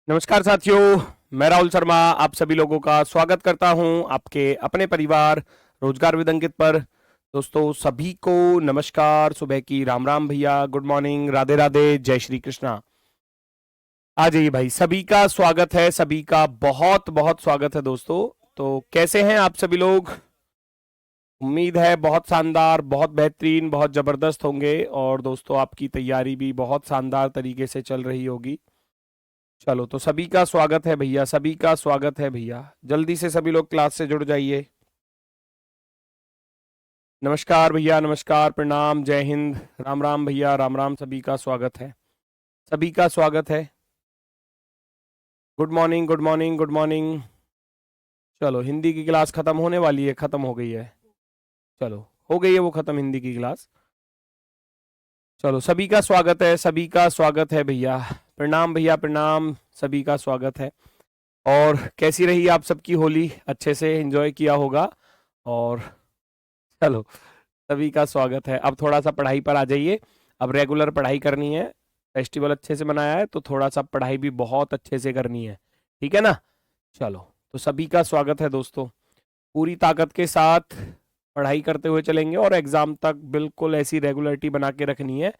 नमस्कार साथियों, मैं राहुल शर्मा आप सभी लोगों का स्वागत करता हूं आपके अपने परिवार रोजगार विद अंकित पर। दोस्तों सभी को नमस्कार, सुबह की राम राम भैया, गुड मॉर्निंग, राधे राधे, जय श्री कृष्णा। आ जाइए भाई, सभी का स्वागत है, सभी का बहुत बहुत स्वागत है दोस्तों। तो कैसे हैं आप सभी लोग? उम्मीद है बहुत शानदार, बहुत बेहतरीन, बहुत जबरदस्त होंगे और दोस्तों आपकी तैयारी भी बहुत शानदार तरीके से चल रही होगी। चलो, तो सभी का स्वागत है भैया, सभी का स्वागत है भैया। जल्दी से सभी लोग क्लास से जुड़ जाइए। नमस्कार भैया, नमस्कार, प्रणाम, जय हिंद, राम राम भैया, राम राम, सभी का स्वागत है, सभी का स्वागत है। Good morning, good morning, good morning. चलो, हिंदी की क्लास खत्म होने वाली है, खत्म हो गई है। चलो, हो गई है वो खत्म हिंदी की क्लास। चलो, सभी का स्वागत है, सभी का स्वागत है भैया। प्रणाम भैया, प्रणाम, सभी का स्वागत है। और कैसी रही आप सबकी होली? अच्छे से एंजॉय किया होगा। और चलो, सभी का स्वागत है। अब थोड़ा सा पढ़ाई पर आ जाइए। अब रेगुलर पढ़ाई करनी है। फेस्टिवल अच्छे से मनाया है तो थोड़ा सा पढ़ाई भी बहुत अच्छे से करनी है, ठीक है ना? चलो, तो सभी का स्वागत है दोस्तों। पूरी ताकत के साथ पढ़ाई करते हुए चलेंगे और एग्जाम तक बिल्कुल ऐसी रेगुलरिटी बना के रखनी है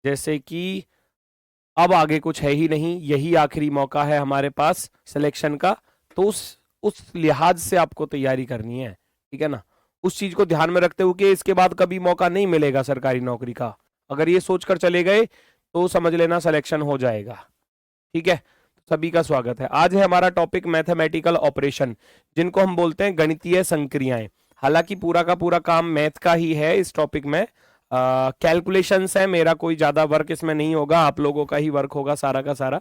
जैसे कि अब आगे कुछ है ही नहीं, यही आखिरी मौका है हमारे पास सिलेक्शन का। तो उस लिहाज से आपको तैयारी करनी है, ठीक है ना? उस चीज को ध्यान में रखते हुए कि इसके बाद कभी मौका नहीं मिलेगा सरकारी नौकरी का, अगर ये सोचकर चले गए तो समझ लेना सिलेक्शन हो जाएगा, ठीक है? सभी का स्वागत है। आज है हमारा टॉपिक मैथमेटिकल ऑपरेशन, जिनको हम बोलते हैं गणितीय संक्रियाएं। हालांकि पूरा का पूरा काम मैथ का ही है इस टॉपिक में। कैलकुलेशंस है, मेरा कोई ज्यादा वर्क इसमें नहीं होगा, आप लोगों का ही वर्क होगा सारा का सारा,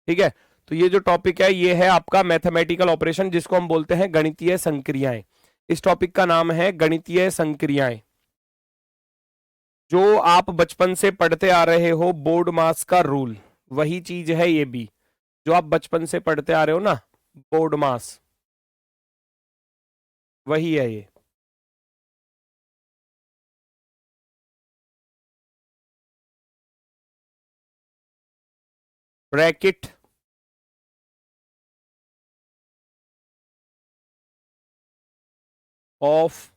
ठीक है? तो ये जो टॉपिक है ये है आपका मैथमेटिकल ऑपरेशन, जिसको हम बोलते हैं गणितीय संक्रियाएं। इस टॉपिक का नाम है गणितीय संक्रियाएं। जो आप बचपन से पढ़ते आ रहे हो, बोर्ड मास का रूल, वही चीज है ये भी। जो आप बचपन से पढ़ते आ रहे हो ना, बोर्ड मास, वही है ये। ब्रैकेट ऑफ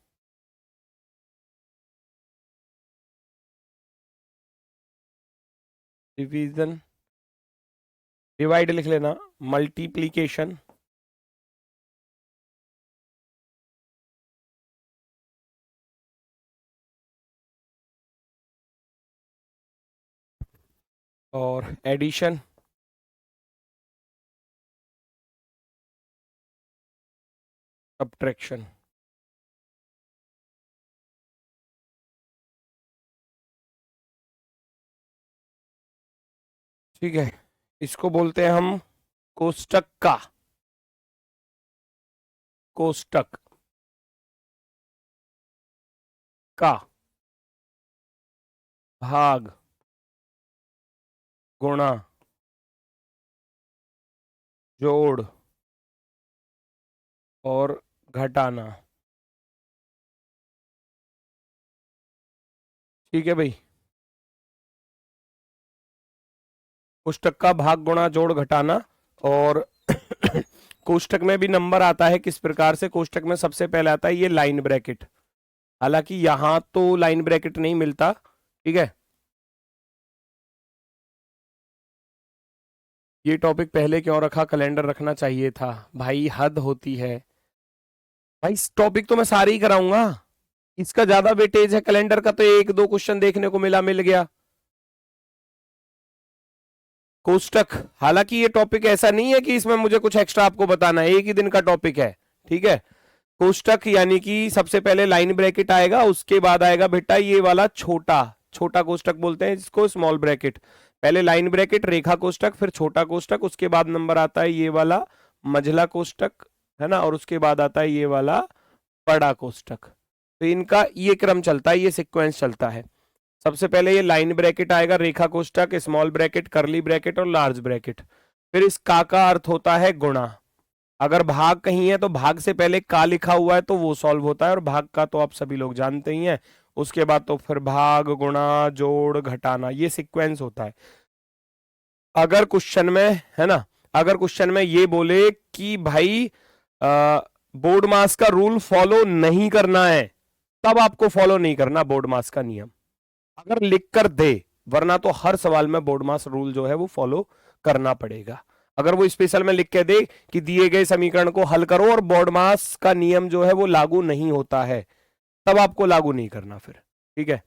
डिवीजन, डिवाइड लिख लेना, मल्टीप्लीकेशन, और एडिशन, सब्ट्रैक्शन। ठीक है, इसको बोलते हैं हम कोष्टक का, कोष्टक का भाग, गुणा, जोड़ और घटाना। ठीक है भाई, कोष्टक का भाग, गुणा, जोड़, घटाना। और कोष्टक में भी नंबर आता है किस प्रकार से? कोष्टक में सबसे पहले आता है ये लाइन ब्रैकेट। हालांकि यहां तो लाइन ब्रैकेट नहीं मिलता, ठीक है? ये टॉपिक पहले क्यों रखा? कैलेंडर रखना चाहिए था भाई, हद होती है भाई। इस टॉपिक तो मैं सारे ही कराऊंगा, इसका ज्यादा वेटेज है, कैलेंडर का तो एक दो क्वेश्चन देखने को मिला, मिल गया। कोष्टक, हालांकि ये टॉपिक ऐसा नहीं है कि इसमें मुझे कुछ एक्स्ट्रा आपको बताना है, एक ही दिन का टॉपिक है, ठीक है? कोष्टक यानी कि सबसे पहले लाइन ब्रैकेट आएगा, उसके बाद आएगा बेटा ये वाला छोटा, छोटा कोष्टक बोलते हैं जिसको, स्मॉल ब्रैकेट। पहले लाइन ब्रैकेट, रेखा कोष्टक, फिर छोटा कोष्टक, उसके बाद नंबर आता है ये वाला मझला कोष्टक, है ना? और उसके बाद आता है ये वाला बड़ा कोष्टक। तो इनका ये क्रम चलता है, ये सीक्वेंस चलता है। सबसे पहले ये लाइन ब्रैकेट आएगा, रेखा कोष्टक, स्मॉल ब्रैकेट, करली ब्रैकेट और लार्ज ब्रैकेट। फिर इस का अर्थ होता है गुणा। अगर भाग कहीं है तो भाग से पहले का लिखा हुआ है तो वो सॉल्व होता है, और भाग का तो आप सभी लोग जानते ही हैं। उसके बाद तो फिर भाग, गुणा, जोड़, घटाना, ये सीक्वेंस होता है। अगर क्वेश्चन में, है ना, अगर क्वेश्चन में ये बोले कि भाई बोर्ड मास का रूल फॉलो नहीं करना है, तब आपको फॉलो नहीं करना बोर्ड मास का नियम, अगर लिख कर दे, वरना तो हर सवाल में बोर्ड मास रूल जो है वो फॉलो करना पड़ेगा। अगर वो स्पेशल में लिख के दे कि दिए गए समीकरण को हल करो और बोर्ड मास का नियम जो है वो लागू नहीं होता है, तब आपको लागू नहीं करना फिर, ठीक है।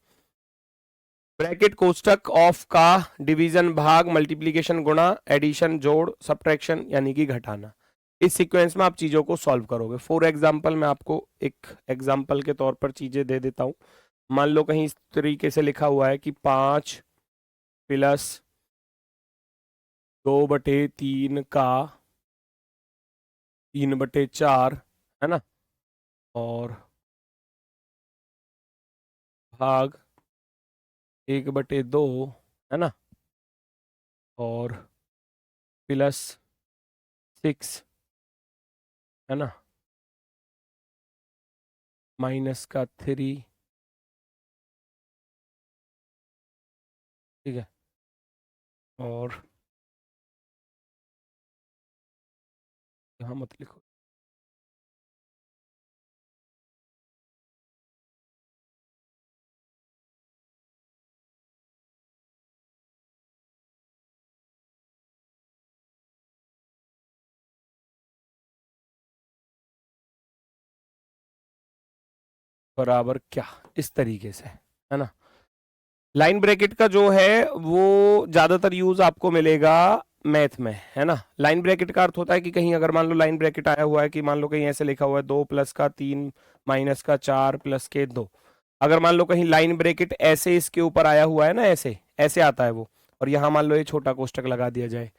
ब्रैकेट कोष्टक ऑफ का डिवीजन भाग मल्टीप्लीकेशन गुणा एडिशन जोड़ सब्ट्रैक्शन यानी कि घटाना, इस सीक्वेंस में आप चीजों को सॉल्व करोगे। फॉर एग्जांपल मैं आपको एक एग्जांपल के तौर पर चीजें दे देता हूं। मान लो कहीं इस तरीके से लिखा हुआ है कि 5 प्लस 2/3 का 3/4 है ना, और भाग 1/2 है ना, और प्लस 6 है ना, माइनस का 3, ठीक है, और यहाँ मत लिखो, बराबर क्या, इस तरीके से है ना। लाइन ब्रैकेट का जो है वो ज्यादातर यूज आपको मिलेगा मैथ में, है ना। लाइन ब्रैकेट का अर्थ होता है कि कहीं अगर मान लो लाइन ब्रैकेट आया हुआ है कि मान लो कहीं ऐसे लिखा हुआ है 2 प्लस का 3 माइनस का 4 प्लस के 2, अगर मान लो कहीं लाइन ब्रैकेट ऐसे इसके ऊपर आया हुआ है ना, ऐसे ऐसे आता है वो, और यहां मान लो ये छोटा कोष्टक लगा दिया जाए,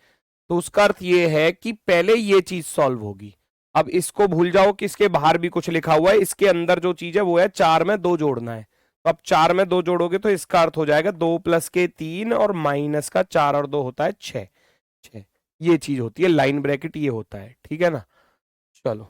तो उसका अर्थ ये है कि पहले ये चीज सॉल्व होगी। अब इसको भूल जाओ कि इसके बाहर भी कुछ लिखा हुआ है, इसके अंदर जो चीज है वो है 4 में 2 जोड़ना है। तो अब 4 में 2 जोड़ोगे तो इसका अर्थ हो जाएगा 2 प्लस के 3 और माइनस का 4 और 2 होता है 6। ये चीज होती है लाइन ब्रैकेट, ये होता है, ठीक है ना। चलो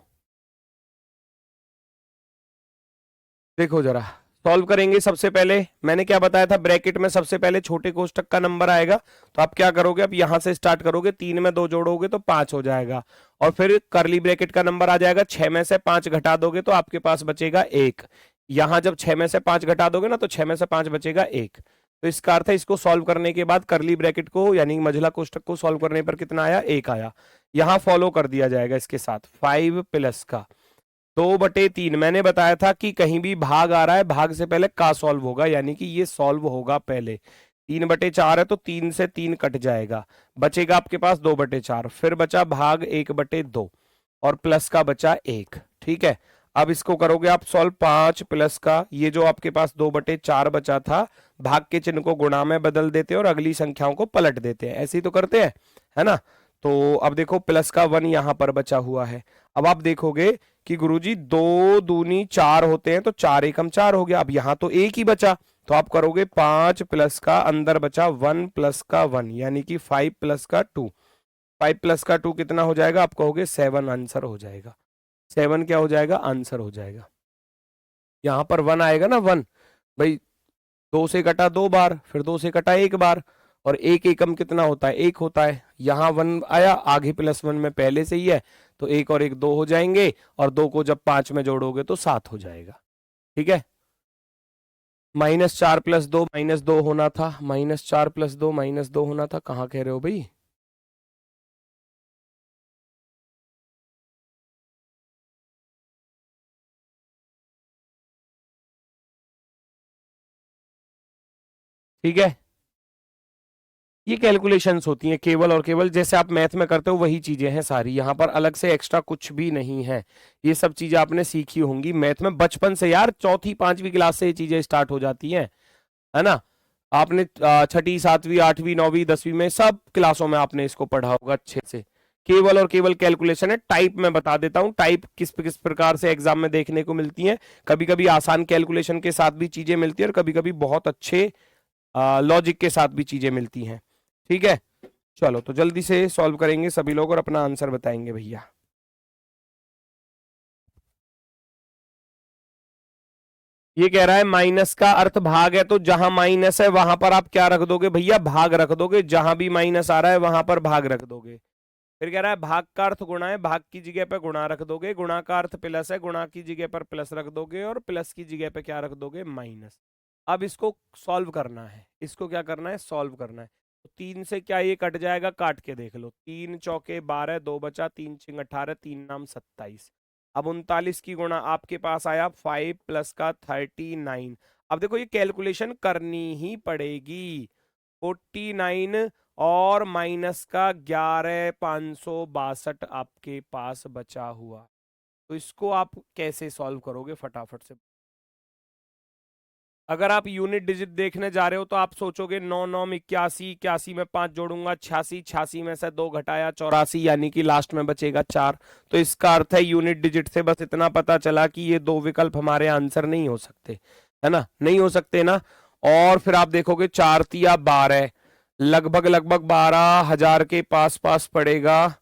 देखो जरा सॉल्व करेंगे। सबसे पहले मैंने क्या बताया था, ब्रैकेट में सबसे पहले छोटे कोष्टक का नंबर आएगा, तो आप क्या करोगे, अब यहां से स्टार्ट करोगे, 3 में 2 जोड़ोगे तो 5 हो जाएगा, और फिर करली ब्रैकेट का नंबर आ जाएगा, 6 में से 5 घटा दोगे तो आपके पास बचेगा 1। यहां जब 6 में से 5 घटा दोगे ना तो 6 में से 5 बचेगा 1। तो इसका अर्थ है इसको सॉल्व करने के बाद करली ब्रैकेट को यानी मझला कोष्टक को सॉल्व करने पर कितना आया, 1 आया। यहां फॉलो कर दिया जाएगा इसके साथ 5 प्लस का 2/3। मैंने बताया था कि कहीं भी भाग आ रहा है, भाग से पहले का सॉल्व होगा, यानी कि ये सॉल्व होगा पहले। 3/4 है तो 3 से 3 कट जाएगा, बचेगा आपके पास 2/4, फिर बचा भाग 1/2 और प्लस का बचा 1, ठीक है। अब इसको करोगे आप सॉल्व, 5 प्लस का ये जो आपके पास 2/4 बचा था, भाग के चिन्ह को गुणा में बदल देते हैं और अगली संख्याओं को पलट देते हैं, ऐसे ही तो करते हैं, है ना। तो अब देखो प्लस का 1 यहां पर बचा हुआ है। अब आप देखोगे कि गुरुजी 2 दूनी 4 होते हैं, तो 4 एकम 4 हो गया। अब यहां तो 1 ही बचा, तो आप करोगे 5 प्लस का अंदर बचा 1 प्लस का 1 यानी कि 5 प्लस का 2। 5 प्लस का 2 कितना हो जाएगा, आप कहोगे 7 आंसर हो जाएगा। 7 क्या हो जाएगा, आंसर हो जाएगा। यहां पर 1 आएगा ना, 1 भाई 2 से कटा 2 बार, फिर 2 से कटा 1 बार, और 1 एकम कितना होता है, 1 होता है। यहां 1 आया, आगे +1 में पहले से ही है, तो 1 और 1 2 हो जाएंगे, और 2 को जब 5 में जोड़ोगे तो 7 हो जाएगा, ठीक है। -4 + 2 -2 होना था, -4 + 2 -2 होना था, कहाँ कह रहे हो भाई। ठीक है, ये कैलकुलेशंस होती हैं केवल और केवल, जैसे आप मैथ में करते हो वही चीजें हैं सारी, यहाँ पर अलग से एक्स्ट्रा कुछ भी नहीं है। ये सब चीजें आपने सीखी होंगी मैथ में बचपन से यार, चौथी 5वीं क्लास से ये चीजें स्टार्ट हो जाती हैं, है ना। आपने 6ठी 7वीं 8वीं 9वीं 10वीं में सब क्लासों में आपने इसको पढ़ा होगा अच्छे से। केवल और केवल कैलकुलेशन है। टाइप में बता देता हूं, टाइप किस किस प्रकार से एग्जाम में देखने को मिलती है। कभी कभी आसान कैलकुलेशन के साथ भी चीजें मिलती है, और कभी कभी बहुत अच्छे लॉजिक के साथ भी चीजें मिलती हैं, ठीक है। चलो तो जल्दी से सॉल्व करेंगे सभी लोग और अपना आंसर बताएंगे भैया। ये कह रहा है माइनस का अर्थ भाग है, तो जहां माइनस है वहां पर आप क्या रख दोगे भैया, भाग रख दोगे। जहां भी माइनस आ रहा है वहां पर भाग रख दोगे। फिर कह रहा है भाग का अर्थ गुणा है, भाग की जगह पे गुणा रख दोगे, गुणा का अर्थ प्लस है, गुणा की जगह पर प्लस रख दोगे, और प्लस की जगह पे क्या रख दोगे, माइनस। अब इसको सॉल्व करना है, इसको क्या करना है, सॉल्व करना है। तो 3 से क्या ये कट जाएगा, काट के देख लो, 3 चौके 12, 2 बचा, 3 छिंग 18, 3 नाम 27। अब 39 की गुणा आपके पास आया 5 प्लस का 39। अब देखो ये कैलकुलेशन करनी ही पड़ेगी। 49 और माइनस का 11,562 आपके पास बचा हुआ। तो इसको आप कैसे सॉल्व करोगे फटाफट से। अगर आप यूनिट डिजिट देखने जा रहे हो तो आप सोचोगे 9 9 81, 81 में 5 जोड़ूंगा 86, 86 में से 2 घटाया 84, यानी कि लास्ट में बचेगा 4। तो इसका अर्थ है यूनिट डिजिट से बस इतना पता चला कि ये दो विकल्प हमारे आंसर नहीं हो सकते, है ना, नहीं हो सकते ना। और फिर आप देखोगे 4 तिया 12, लगभग लगभग 12,000 के पास पास पड़ेगा,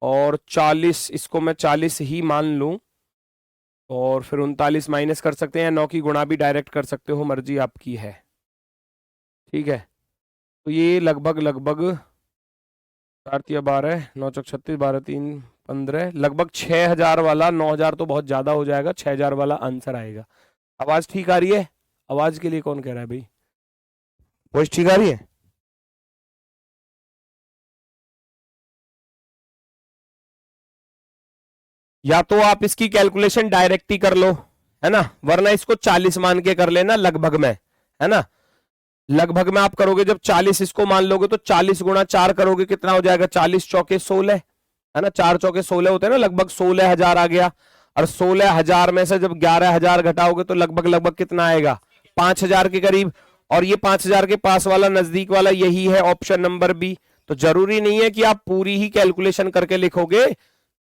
और 40, इसको मैं 40 ही मान लूं, और फिर 39 माइनस कर सकते हैं, 9 की गुणा भी डायरेक्ट कर सकते हो, मर्जी आपकी है, ठीक है। तो ये लगभग लगभग 4 तिया 12, 9 चौक 36, 12 3 15, लगभग 6,000 वाला, 9,000 तो बहुत ज्यादा हो जाएगा, 6,000 वाला आंसर आएगा। आवाज ठीक आ रही है? आवाज के लिए कौन कह रहा है भाई, वॉइस ठीक आ रही है? या तो आप इसकी कैलकुलेशन डायरेक्ट ही कर लो, है ना, वरना इसको 40 मान के कर लेना लगभग में, है ना। लगभग में आप करोगे जब 40 इसको मान लोगे तो 40 गुणा 4 करोगे, कितना हो जाएगा, 40 चौके 16, है ना, 4 चौके 16 होते हैं ना, लगभग 16,000 आ गया। और 16,000 में से जब 11,000 घटाओगे तो लगभग लगभग कितना आएगा, 5,000 के करीब। और ये 5,000 के पास वाला नजदीक वाला यही है ऑप्शन नंबर बी। तो जरूरी नहीं है कि आप पूरी ही कैलकुलेशन करके लिखोगे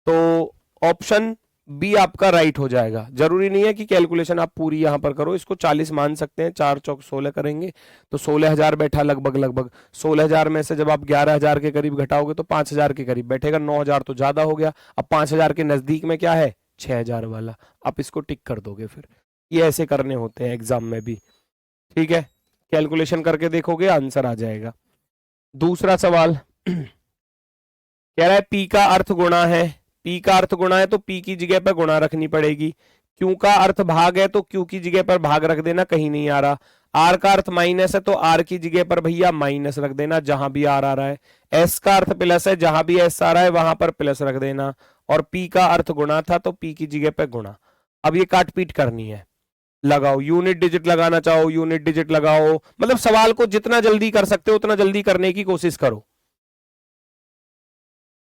तो ऑप्शन बी आपका राइट हो जाएगा। जरूरी नहीं है कि कैलकुलेशन आप पूरी यहां पर करो, इसको 40 मान सकते हैं, 4 चौक 16 करेंगे तो 16,000 बैठा लगभग लगभग। 16,000 में से जब आप 11,000 के करीब घटाओगे तो 5,000 के करीब बैठेगा, 9,000 तो ज्यादा हो गया। अब 5,000 के नजदीक में क्या है, 6,000 वाला, आप इसको टिक कर दोगे। फिर ये ऐसे करने होते हैं एग्जाम में भी, ठीक है। कैलकुलेशन करके देखोगे आंसर आ जाएगा। दूसरा सवाल कह रहा है पी का अर्थ गुणा है, पी का अर्थ गुणा है तो पी की जगह पर गुणा रखनी पड़ेगी। क्यू का अर्थ भाग है तो क्यू की जगह पर भाग रख देना, कहीं नहीं आ रहा। आर का अर्थ माइनस है तो आर की जगह पर भैया माइनस रख देना जहां भी आर आ रहा है। एस का अर्थ प्लस है, जहां भी एस आ रहा है वहां पर प्लस रख देना। और पी का अर्थ गुणा था तो पी की जगह पर गुणा। अब ये काट पीट करनी है, लगाओ, यूनिट डिजिट लगाना चाहो यूनिट डिजिट लगाओ, मतलब सवाल को जितना जल्दी कर सकते हो उतना जल्दी करने की कोशिश करो।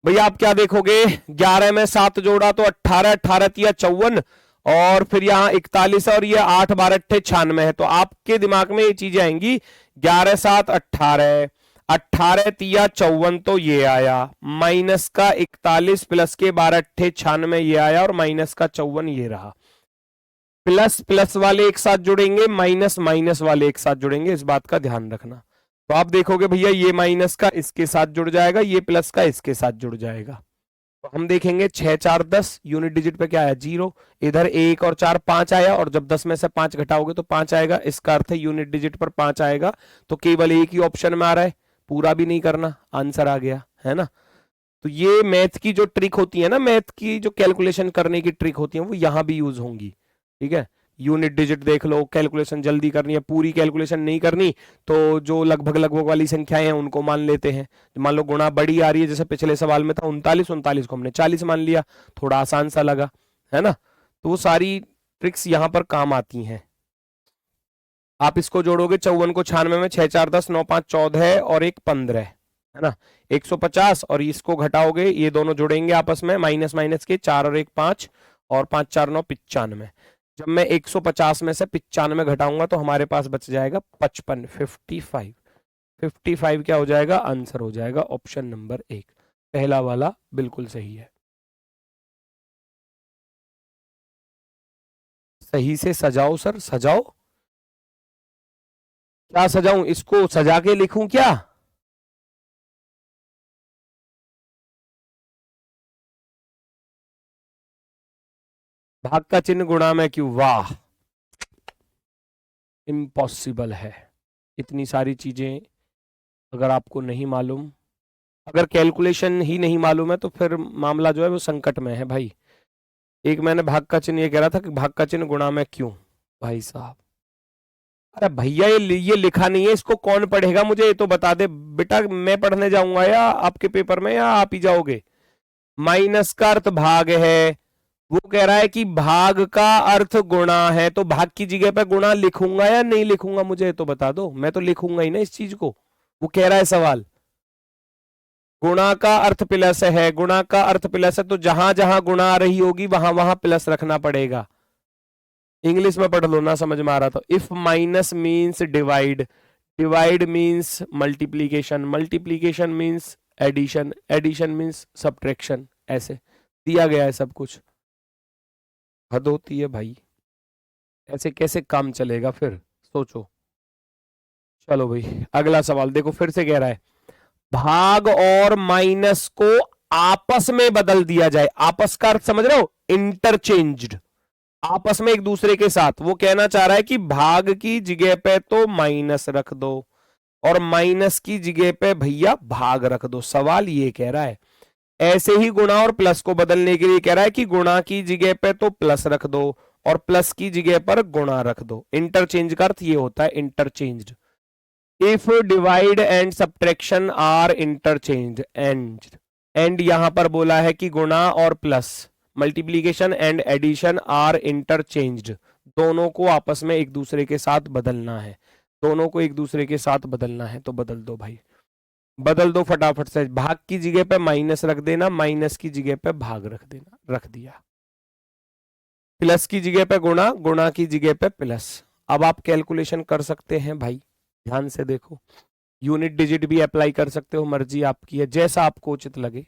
भैया आप क्या देखोगे, 11 में 7 जोड़ा तो 18, 18 तिया 54, और फिर यहाँ 41 और ये 8 12 96 है। तो आपके दिमाग में ये चीजें आएंगी, 11 7 18, 18 तिया 54 तो ये आया, माइनस का 41 प्लस के 12 96 ये आया, और माइनस का 54 ये रहा। प्लस प्लस वाले एक साथ जुड़ेंगे, माइनस माइनस वाले एक साथ जुड़ेंगे, इस बात का ध्यान रखना। तो आप देखोगे भैया ये माइनस का इसके साथ जुड़ जाएगा, ये प्लस का इसके साथ जुड़ जाएगा। तो हम देखेंगे 6 4 10, यूनिट डिजिट पे क्या आया, 0। इधर 1 और 4 5 आया, और जब 10 में से 5 घटाओगे तो 5 आएगा, इसका अर्थ है यूनिट डिजिट पर 5 आएगा। तो केवल एक ही ऑप्शन में आ रहा है, पूरा भी नहीं करना, आंसर आ गया, है ना। तो ये मैथ की जो ट्रिक होती है ना, मैथ की जो कैलकुलेशन करने की ट्रिक होती है वो यहां भी यूज होंगी, ठीक है। यूनिट डिजिट देख लो, कैलकुलेशन जल्दी करनी है, पूरी कैलकुलेशन नहीं करनी तो जो लगभग लगभग वाली संख्याएं हैं उनको मान लेते हैं। मान लो गुणा बड़ी आ रही है, जैसे पिछले सवाल में था 39, 39 को हमने 40 मान लिया, थोड़ा आसान सा लगा, है ना। तो वो सारी ट्रिक्स यहां पर काम आती हैं। आप इसको जोड़ोगे 54 को 96 में, 6 4 10, 9 5 14 और 1 15, है ना, 150। और इसको घटाओगे, ये दोनों जुड़ेंगे आपस में, माइनस माइनस के 4 और 1 5, और 5 4 9 95। जब मैं 150 में से 95 घटाऊंगा तो हमारे पास बच जाएगा 55, 55। 55 क्या हो जाएगा, आंसर हो जाएगा ऑप्शन नंबर 1, पहला वाला बिल्कुल सही है। सही से सजाओ सर, सजाओ। क्या सजाऊं, इसको सजा के लिखूं क्या? भाग का चिन्ह गुणा में क्यों, वाह, इम्पॉसिबल है। इतनी सारी चीजें अगर आपको नहीं मालूम अगर कैलकुलेशन ही नहीं मालूम है तो फिर मामला जो है वो संकट में है भाई। एक मैंने भाग का चिन्ह ये कह रहा था कि भाग का चिन्ह गुणा में क्यों, भाई साहब अरे भैया ये लिखा नहीं है, इसको कौन पढ़ेगा मुझे ये तो बता दे बेटा। मैं पढ़ने जाऊंगा या आपके पेपर में या आप ही जाओगे? माइनस का अर्थ भाग है, वो कह रहा है कि भाग का अर्थ गुणा है, तो भाग की जगह पे गुणा लिखूंगा या नहीं लिखूंगा मुझे ये तो बता दो। मैं तो लिखूंगा ही ना इस चीज को, वो कह रहा है सवाल। गुणा का अर्थ प्लस है, गुणा का अर्थ प्लस है, तो जहां जहां गुणा आ रही होगी वहां वहां प्लस रखना पड़ेगा। इंग्लिश में पढ़ लो ना, समझ में आ रहा तो। If minus means divide, divide means multiplication, multiplication means addition, addition means subtraction. ऐसे दिया गया है सब कुछ, हद होती है भाई। ऐसे कैसे काम चलेगा फिर, सोचो। चलो भाई अगला सवाल देखो, फिर से कह रहा है भाग और माइनस को आपस में बदल दिया जाए। आपस का अर्थ समझ रहे हो, इंटरचेंज्ड, आपस में एक दूसरे के साथ। वो कहना चाह रहा है कि भाग की जगह पे तो माइनस रख दो और माइनस की जगह पे भैया भाग रख दो। सवाल ये कह रहा है। ऐसे ही गुणा और प्लस को बदलने के लिए कह रहा है कि गुणा की जगह पे तो प्लस रख दो और प्लस की जगह पर गुणा रख दो। इंटरचेंज का अर्थ ये होता है, interchanged. If divide and subtraction are interchange, and यहां पर बोला है कि गुणा और plus, multiplication and addition are interchanged, दोनों को आपस में एक दूसरे के साथ बदलना है, दोनों को एक दूसरे के साथ बदलना है। तो बदल दो भाई, बदल दो फटाफट से। भाग की जगह पे माइनस रख देना, माइनस की जगह पे भाग रख देना, रख दिया। प्लस की जगह पे गुणा, गुणा की जगह पे प्लस। अब आप कैलकुलेशन कर सकते हैं भाई, ध्यान से देखो। यूनिट डिजिट भी अप्लाई कर सकते हो, मर्जी आपकी है, जैसा आपको उचित लगे।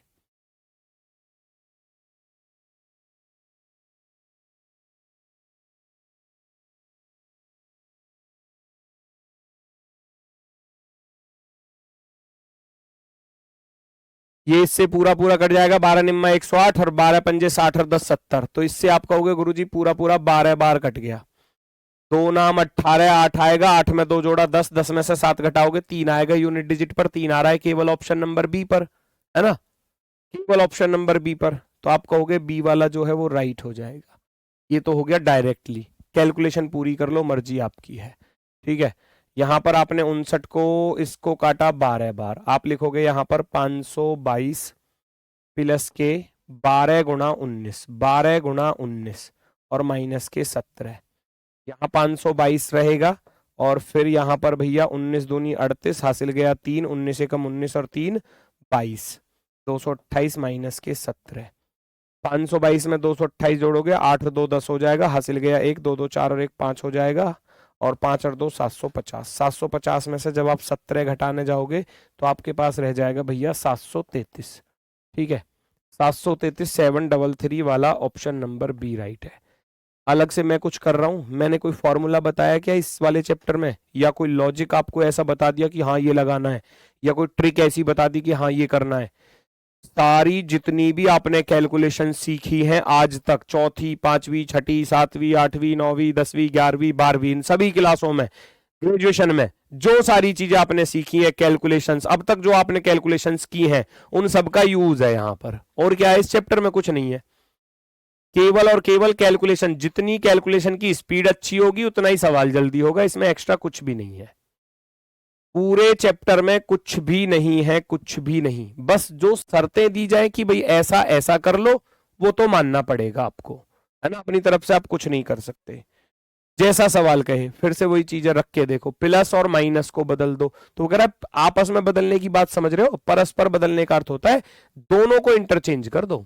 ये इससे पूरा पूरा कट जाएगा, 12 निम्मा 108 और 12 पंजे 60 और 10 70। तो इससे आप कहोगे गुरुजी पूरा पूरा 12 बार कट गया। 2 नाम 18, 8 आएगा, 8 में 2 जोड़ा 10, 10 में से 7 घटाओगे 3 आएगा। यूनिट डिजिट पर 3 आ रहा है, केवल ऑप्शन नंबर बी पर, है ना, केवल ऑप्शन नंबर बी पर। तो आप कहोगे बी वाला जो है वो राइट हो जाएगा। ये तो हो गया डायरेक्टली, कैलकुलेशन पूरी कर लो, मर्जी आपकी है। ठीक है, यहां पर आपने 59 को इसको काटा 12 बार, आप लिखोगे यहां पर 522 प्लस के 12 गुणा 19, 12 गुणा 19 और माइनस के 17। यहाँ 522 रहेगा और फिर यहाँ पर भैया 19 दूनी 38, हासिल गया 3, 19 से कम 19 और 3 22, 228 माइनस के 17। 522 में 228 जोड़ोगे, 8 और 2 10 हो जाएगा, हासिल गया 1, 2 2 4 और 1 5 हो जाएगा, और 5 और 2 750। 750 में से जब आप 17 घटाने जाओगे तो आपके पास रह जाएगा भैया 733। ठीक है, 733, 733 वाला ऑप्शन नंबर बी राइट है। अलग से मैं कुछ कर रहा हूं, मैंने कोई फॉर्मूला बताया क्या इस वाले चैप्टर में, या कोई लॉजिक आपको ऐसा बता दिया कि हाँ ये लगाना है, या कोई ट्रिक ऐसी बता दी कि हाँ ये करना है? सारी जितनी भी आपने कैलकुलेशन सीखी हैं आज तक, चौथी, पांचवी, छठी, सातवीं, आठवीं, नौवीं, 10वीं, 11वीं, 12वीं, इन सभी क्लासों में, ग्रेजुएशन में जो सारी चीजें आपने सीखी है कैलकुलेशंस, अब तक जो आपने कैलकुलेशंस की हैं, उन सब का यूज है यहां पर। और क्या है इस चैप्टर में? कुछ नहीं है, केवल और केवल कैलकुलेशन। जितनी कैलकुलेशन की स्पीड अच्छी होगी उतना ही सवाल जल्दी होगा, इसमें एक्स्ट्रा कुछ भी नहीं है। पूरे चैप्टर में कुछ भी नहीं है, कुछ भी नहीं। बस जो शर्तें दी जाए कि भाई ऐसा ऐसा कर लो, वो तो मानना पड़ेगा आपको, है ना। अपनी तरफ से आप कुछ नहीं कर सकते, जैसा सवाल कहे। फिर से वही चीजें रख के देखो, प्लस और माइनस को बदल दो। तो अगर आप आपस में बदलने की बात समझ रहे हो, परस्पर बदलने का अर्थ होता है दोनों को इंटरचेंज कर दो।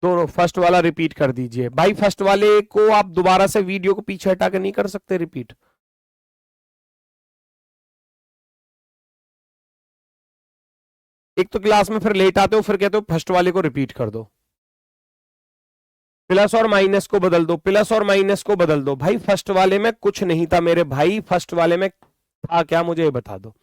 दोनों, फर्स्ट वाला रिपीट कर दीजिए भाई। फर्स्ट वाले को आप दोबारा से वीडियो को पीछे हटा के नहीं कर सकते रिपीट। एक तो क्लास में फिर लेट आते हो, फिर कहते हो फर्स्ट वाले को रिपीट कर दो। प्लस और माइनस को बदल दो, प्लस और माइनस को बदल दो। भाई फर्स्ट वाले में कुछ नहीं था मेरे भाई, फर्स्ट वाले में था क्या मुझे बता दो।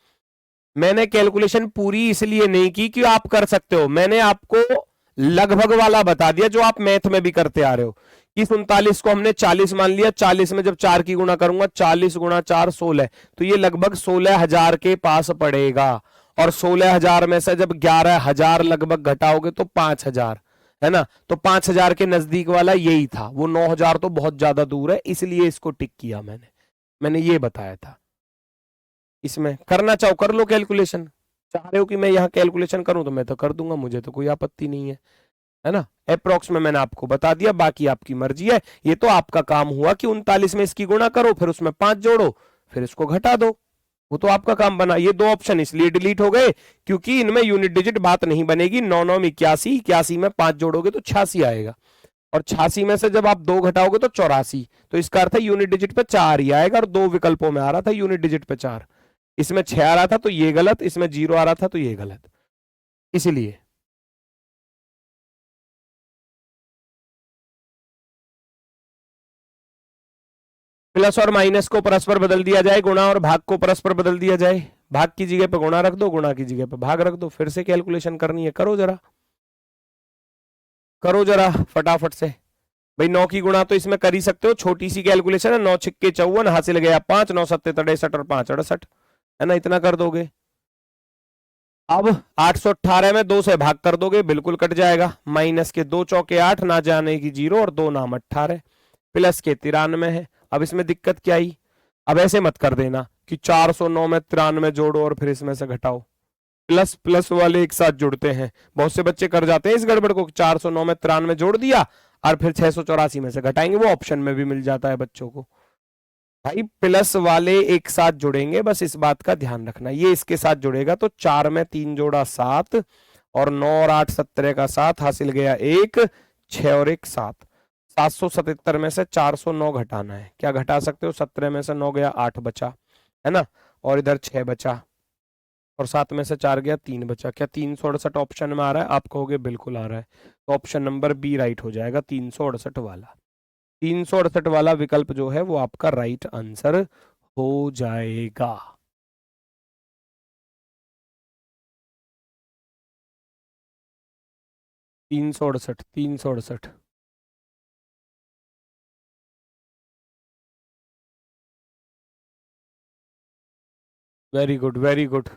मैंने कैलकुलेशन पूरी इसलिए नहीं की कि आप कर सकते हो, मैंने आपको लगभग वाला बता दिया जो आप मैथ में भी करते आ रहे हो। कि 39 को हमने 40 मान लिया, 40 में जब 4 की गुणा करूंगा, 40 गुणा 4 16, तो ये लगभग 16,000 के पास पड़ेगा। और 16,000 में से जब 11,000 लगभग घटाओगे तो 5,000, है ना। तो 5,000 के नजदीक वाला यही था, वो 9,000 तो बहुत ज्यादा दूर है, इसलिए इसको टिक किया मैंने ये बताया था। इसमें करना चाहो कर लो कैलकुलेशन, चाह रहे हो कि मैं यहाँ कैलकुलेशन करूं तो मैं तो कर दूंगा, मुझे तो कोई आपत्ति नहीं है ना। अप्रोक्स में मैंने आपको बता दिया, बाकी आपकी मर्जी है। ये तो आपका काम हुआ कि 39 में इसकी गुणा करो, फिर उसमें 5 जोड़ो, फिर इसको घटा दो, वो तो आपका काम बना। ये 2 ऑप्शन इसलिए डिलीट हो गए क्योंकि इनमें यूनिट डिजिट बात नहीं बनेगी। 9 9 में 81, 81 में 5 जोड़ोगे तो 86 आएगा, और 86 में से जब आप 2 घटाओगे तो 84। तो इसका अर्थ है यूनिट डिजिट पे 4 ही आएगा, और 2 विकल्पों में आ रहा था यूनिट डिजिट पे 4, इसमें 6 आ रहा था तो ये गलत, इसमें 0 आ रहा था तो ये गलत, इसलिए। प्लस और माइनस को परस्पर बदल दिया जाए, गुणा और भाग को परस्पर बदल दिया जाए, भाग की जगह पे गुणा रख दो, गुणा की जगह पे भाग रख दो। फिर से कैलकुलेशन करनी है, करो जरा, करो जरा फटाफट से। भाई 9 की गुणा तो इसमें कर ही सकते हो, छोटी सी कैलकुलेशन है। 9 छिक्के 54, हासिल गया 5, 9 सत्ते 63 और 5 68, है ना, इतना कर दोगे। अब 818 में 2 से भाग कर दोगे, बिल्कुल कट जाएगा। माइनस के 2 चौके 8, ना जाने की 0, और 2 नाम 18, प्लस के 93 है। अब इसमें दिक्कत क्या आई, अब ऐसे मत कर देना कि 409 में 93 जोड़ो और फिर इसमें से घटाओ, प्लस प्लस वाले एक साथ जुड़ते हैं। बहुत से बच्चे कर जाते हैं इस गड़बड़ को, 409 में 93 जोड़ दिया और फिर 684 में से घटाएंगे, वो ऑप्शन में भी मिल जाता है बच्चों को। भाई प्लस वाले एक साथ जुड़ेंगे, बस इस बात का ध्यान रखना। ये इसके साथ जुड़ेगा तो 4 में 3 जोड़ा 7, और 9 और 8 17 का 7, हासिल गया 1, 6 और 1 7। 777 में से 409 घटाना है, क्या घटा सकते हो, 17 में से 9 गया 8 बचा, है ना, और इधर 6 बचा, और 7 में से 4 गया 3 बचा। क्या 368 ऑप्शन में आ रहा है, आप कहोगे बिल्कुल आ रहा है, तो ऑप्शन नंबर बी राइट हो जाएगा, 368 वाला। 368 वाला विकल्प जो है वो आपका राइट आंसर हो जाएगा। तीन सौ अड़सठ वेरी गुड वेरी गुड।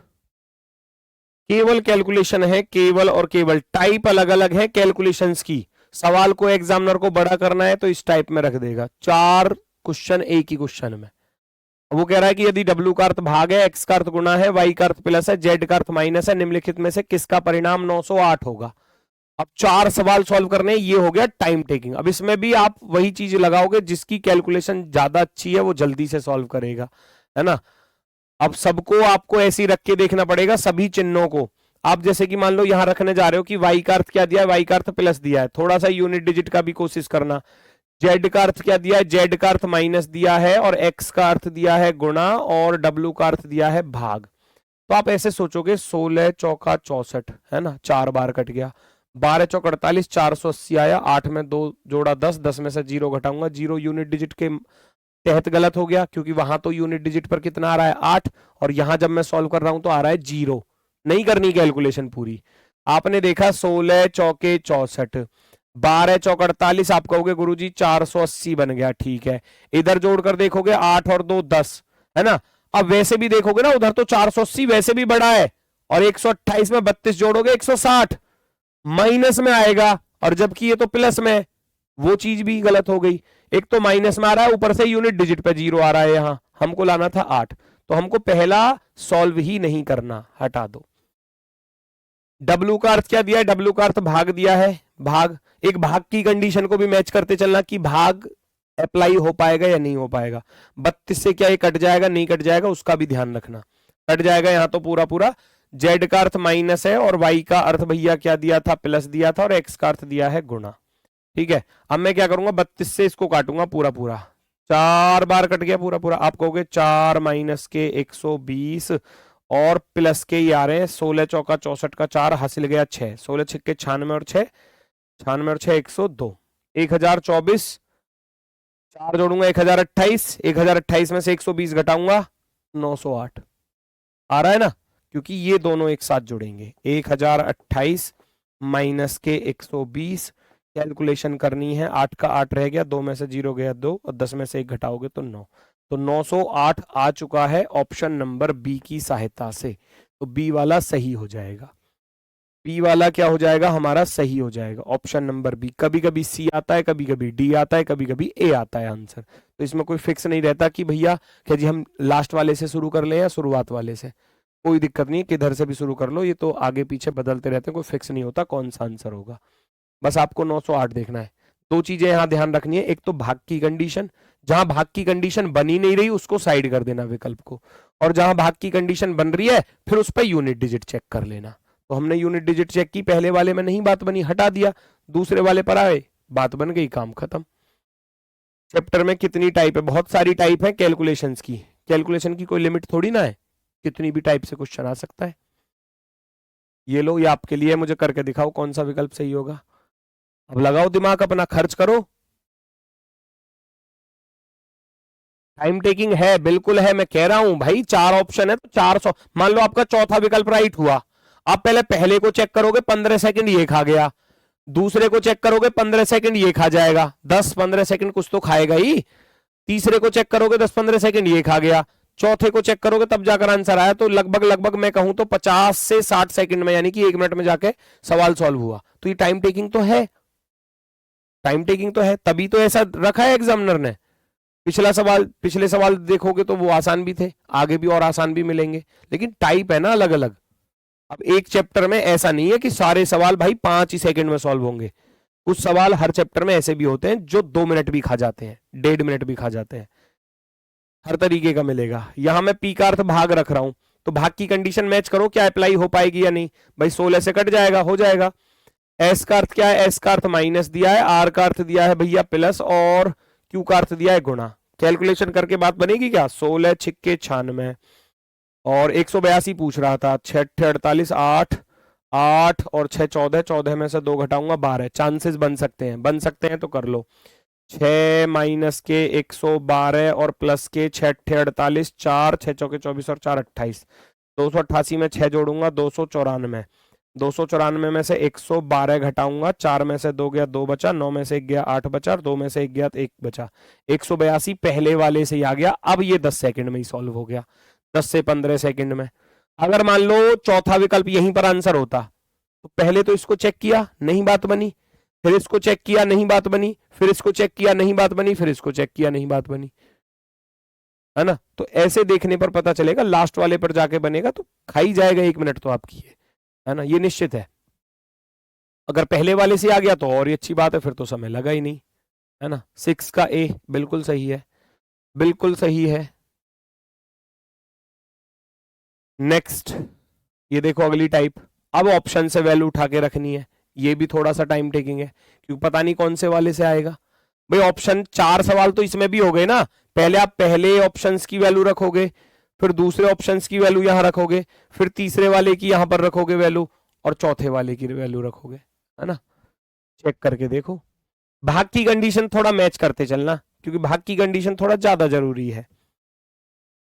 केवल कैलकुलेशन है, केवल और केवल, टाइप अलग अलग है कैलकुलेशंस की। सवाल को एग्जामिनर को बड़ा करना है तो इस टाइप में रख देगा, 4 क्वेश्चन एक ही क्वेश्चन में। वो कह रहा है कि यदि W का अर्थ भाग है, X का अर्थ गुणा है, Y का अर्थ प्लस है, Z का अर्थ माइनस है, निम्नलिखित में से किसका परिणाम 908 होगा। अब 4 सवाल सॉल्व करने, ये हो गया टाइम टेकिंग। अब इसमें भी आप वही चीज लगाओगे, जिसकी कैलकुलेशन ज्यादा अच्छी है वो जल्दी से सॉल्व करेगा, है ना। अब सबको आपको ऐसे ही रख के देखना पड़ेगा, सभी चिन्हों को। आप जैसे कि मान लो यहां रखने जा रहे हो कि Y का अर्थ क्या दिया है, Y का अर्थ प्लस दिया है, थोड़ा सा यूनिट डिजिट का भी कोशिश करना। Z का अर्थ क्या दिया है, Z का अर्थ माइनस दिया है, और X का अर्थ दिया है गुणा, और W का अर्थ दिया है भाग। तो आप ऐसे सोचोगे 16 चौका 64, है ना, 4 बार कट गया, 12 चौक 48, 480 आया, 8 में 2 जोड़ा 10, 10 में से 0 घटाऊंगा, 0 यूनिट डिजिट के तहत गलत हो गया, क्योंकि वहां तो यूनिट डिजिट पर कितना आ रहा है 8, और यहां जब मैं सॉल्व कर रहा हूं तो आ रहा है 0। नहीं करनी कैलकुलेशन पूरी, आपने देखा 16 चौके 64, 12 चौक 48, आप कहोगे गुरुजी 480 बन गया, ठीक है। इधर जोड़कर देखोगे 8 और 2 10, है ना। अब वैसे भी देखोगे ना, उधर तो 480 वैसे भी बड़ा है, और 128 में 32 जोड़ोगे 160 माइनस में आएगा, और जबकि ये तो प्लस में, वो चीज भी गलत हो गई। एक तो माइनस में आ रहा है, ऊपर से यूनिट डिजिट पे 0 आ रहा है, यहां हमको लाना था 8, तो हमको पहला सॉल्व ही नहीं करना, हटा दो। W का अर्थ क्या दिया है, W का अर्थ भाग दिया है, भाग। एक भाग की कंडीशन को भी मैच करते चलना कि भाग अप्लाई हो पाएगा या नहीं हो पाएगा। 32 से क्या ये कट जाएगा, नहीं कट जाएगा, उसका भी ध्यान रखना। कट जाएगा यहां तो पूरा पूरा। Z का अर्थ माइनस है, और Y का अर्थ भैया क्या दिया था, प्लस दिया था, और X का अर्थ दिया है गुणा, ठीक है। अब मैं क्या करूंगा, 32 से इसको काटूंगा पूरा पूरा, 4 बार कट गया पूरा पूरा। आप कहोगे 4 माइनस के 120, और प्लस के ही आ रहे हैं, 16 चौका 64 का 4, हासिल गया 6, 16 छिक्के 96 और 6, 96 और 6 102, 1024, 4 जोड़ूंगा 1028, 1028 में से 120 घटाऊंगा 908, आ रहा है ना, क्योंकि ये दोनों एक साथ जुड़ेंगे। 1028 माइनस के 120, कैलकुलेशन करनी है, 8 का 8 रह गया, 2 में से 0 गया 2, और 10 में से 1 घटाओगे तो 9, तो 908 आ चुका है ऑप्शन नंबर बी की सहायता से। तो बी वाला सही हो जाएगा। बी वाला क्या हो जाएगा हमारा, सही हो जाएगा ऑप्शन नंबर बी। कभी कभी सी आता है, कभी कभी डी आता है, कभी कभी ए आता है आंसर। तो इसमें कोई फिक्स नहीं रहता कि भैया क्या जी हम लास्ट वाले से शुरू कर लें या शुरुआत वाले से, कोई दिक्कत नहीं है, किधर से भी शुरू कर लो, ये तो आगे पीछे बदलते रहते हैं, कोई फिक्स नहीं होता कौन सा आंसर होगा। बस आपको 908 देखना है। दो चीजें यहां ध्यान रखनी है, एक तो भाग की कंडीशन, जहां भाग की कंडीशन बनी नहीं रही उसको साइड कर देना विकल्प को, और जहां भाग की कंडीशन बन रही है फिर उस पर यूनिट डिजिट चेक कर लेना। तो हमने यूनिट डिजिट चेक की, पहले वाले में नहीं बात बनी, हटा दिया, दूसरे वाले पर आए, बात बन गई, काम खत्म। चैप्टर में कितनी टाइप है, बहुत सारी टाइप है कैलकुलेशंस की, कैलकुलेशन की कोई लिमिट थोड़ी ना है, कितनी भी टाइप से क्वेश्चन आ सकता है। ये लो, ये आपके लिए, मुझे करके दिखाओ कौन सा विकल्प सही होगा। अब लगाओ दिमाग, अपना खर्च करो। टाइम टेकिंग है, बिल्कुल है, मैं कह रहा हूं भाई 4 ऑप्शन है तो 400। मान लो आपका चौथा विकल्प राइट हुआ, आप पहले को चेक करोगे 15 सेकंड ये खा गया, दूसरे को चेक करोगे 15 सेकंड ये खा जाएगा, 10-15 सेकंड कुछ तो खाएगा ही, तीसरे को चेक करोगे 10-15 सेकंड ये खा गया, चौथे को चेक करोगे तब जाकर आंसर आया। तो लगभग लगभग मैं कहूं तो 50 से 60 सेकंड में, यानी कि 1 मिनट में जाके सवाल सॉल्व हुआ। तो ये टाइम टेकिंग तो है, टाइम टेकिंग तो है, तभी तो ऐसा रखा है एग्जामिनर ने। पिछले सवाल देखोगे तो वो आसान भी थे, आगे भी और आसान भी मिलेंगे, लेकिन टाइप है ना अलग अलग। अब एक चैप्टर में ऐसा नहीं है कि सारे सवाल भाई 5 ही सेकंड में सॉल्व होंगे, कुछ सवाल हर चैप्टर में ऐसे भी होते हैं जो 2 मिनट भी खा जाते हैं, 1.5 मिनट भी खा जाते हैं, हर तरीके का मिलेगा। यहां मैं पी का अर्थ भाग रख रहा हूं, तो भाग की कंडीशन मैच करो, क्या अप्लाई हो पाएगी या नहीं। भाई 16 से कट जाएगा, हो जाएगा। एस का अर्थ क्या है, एस का अर्थ माइनस दिया है, आर का अर्थ दिया है भैया प्लस, और क्यू का अर्थ दिया है गुणा। कैलकुलेशन करके बात बनेगी क्या, 16 छिक्के 96 और 182 पूछ रहा था, 6 48 8 8 और 6 14, 14 में से 2 घटाऊंगा 12। चांसेस बन सकते हैं, बन सकते हैं तो कर लो। 6 माइनस के 112 और प्लस के 6 48, 4 6 चौके 24 और 4 28, 288 में 6 जोड़ूंगा 294, 294 में से 112 घटाऊंगा, 4 में से 2 गया 2 बचा, 9 में से 1 गया 8 बचा, और 2 में से 1 गया 1 बचा। 182 पहले वाले से ही आ गया। अब ये 10 सेकंड में ही सॉल्व हो गया, 10 से 15 सेकंड में। अगर मान लो चौथा विकल्प यहीं पर आंसर होता, तो पहले तो इसको चेक किया, नहीं बात बनी, फिर इसको चेक किया, नहीं बात बनी, फिर इसको चेक किया, नहीं बात बनी, फिर इसको चेक किया, नहीं बात बनी, है ना। तो ऐसे देखने पर पता चलेगा, लास्ट वाले पर जाके बनेगा तो खाई जाएगा 1 मिनट तो आपकी, है ना, ये निश्चित है। अगर पहले वाले से आ गया तो और ही अच्छी बात है, फिर तो समय लगा ही नहीं, है ना। 6 का ए बिल्कुल सही है, बिल्कुल सही है। नेक्स्ट, ये देखो अगली टाइप। अब ऑप्शन से वैल्यू उठा के रखनी है, ये भी थोड़ा सा टाइम टेकिंग है, क्योंकि पता नहीं कौन से वाले से आएगा। भाई ऑप्शन 4 सवाल तो इसमें भी हो गए ना, पहले आप पहले ऑप्शंस की वैल्यू रखोगे, फिर दूसरे ऑप्शंस की वैल्यू यहां रखोगे, फिर तीसरे वाले की यहां पर रखोगे वैल्यू, और चौथे वाले की वैल्यू रखोगे, है ना। चेक करके देखो, भाग की कंडीशन थोड़ा मैच करते चलना, क्योंकि भाग की कंडीशन थोड़ा ज्यादा जरूरी है।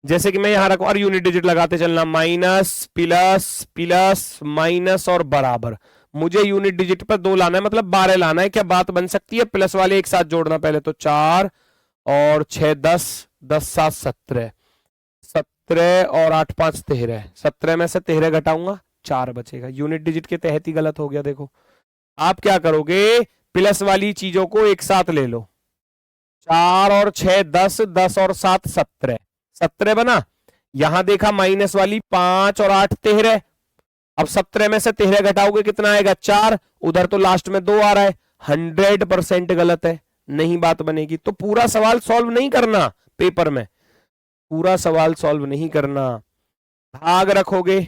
जैसे कि मैं यहां रखूं और यूनिट डिजिट लगाते चलना, माइनस प्लस प्लस माइनस और बराबर। मुझे यूनिट डिजिट पर 2 लाना है, मतलब 12 लाना है। क्या बात बन सकती है, प्लस वाले एक साथ जोड़ना, पहले तो 4 और 6 10, 10 7 17, 17 और 8 5 13, 17 में से 13 घटाऊंगा 4 बचेगा। यूनिट डिजिट के तहत ही गलत हो गया। देखो आप क्या करोगे, प्लस वाली चीजों को एक साथ ले लो, 4 और 6 10, 10 और 7 17, 17 बना। यहां देखा माइनस वाली 5 और 8 13, अब 17 में से 13 घटाओगे कितना आएगा 4, उधर तो लास्ट में 2 आ रहा है, 100% गलत है, नहीं बात बनेगी। तो पूरा सवाल सॉल्व नहीं करना पेपर में, पूरा सवाल सॉल्व नहीं करना, भाग रखोगे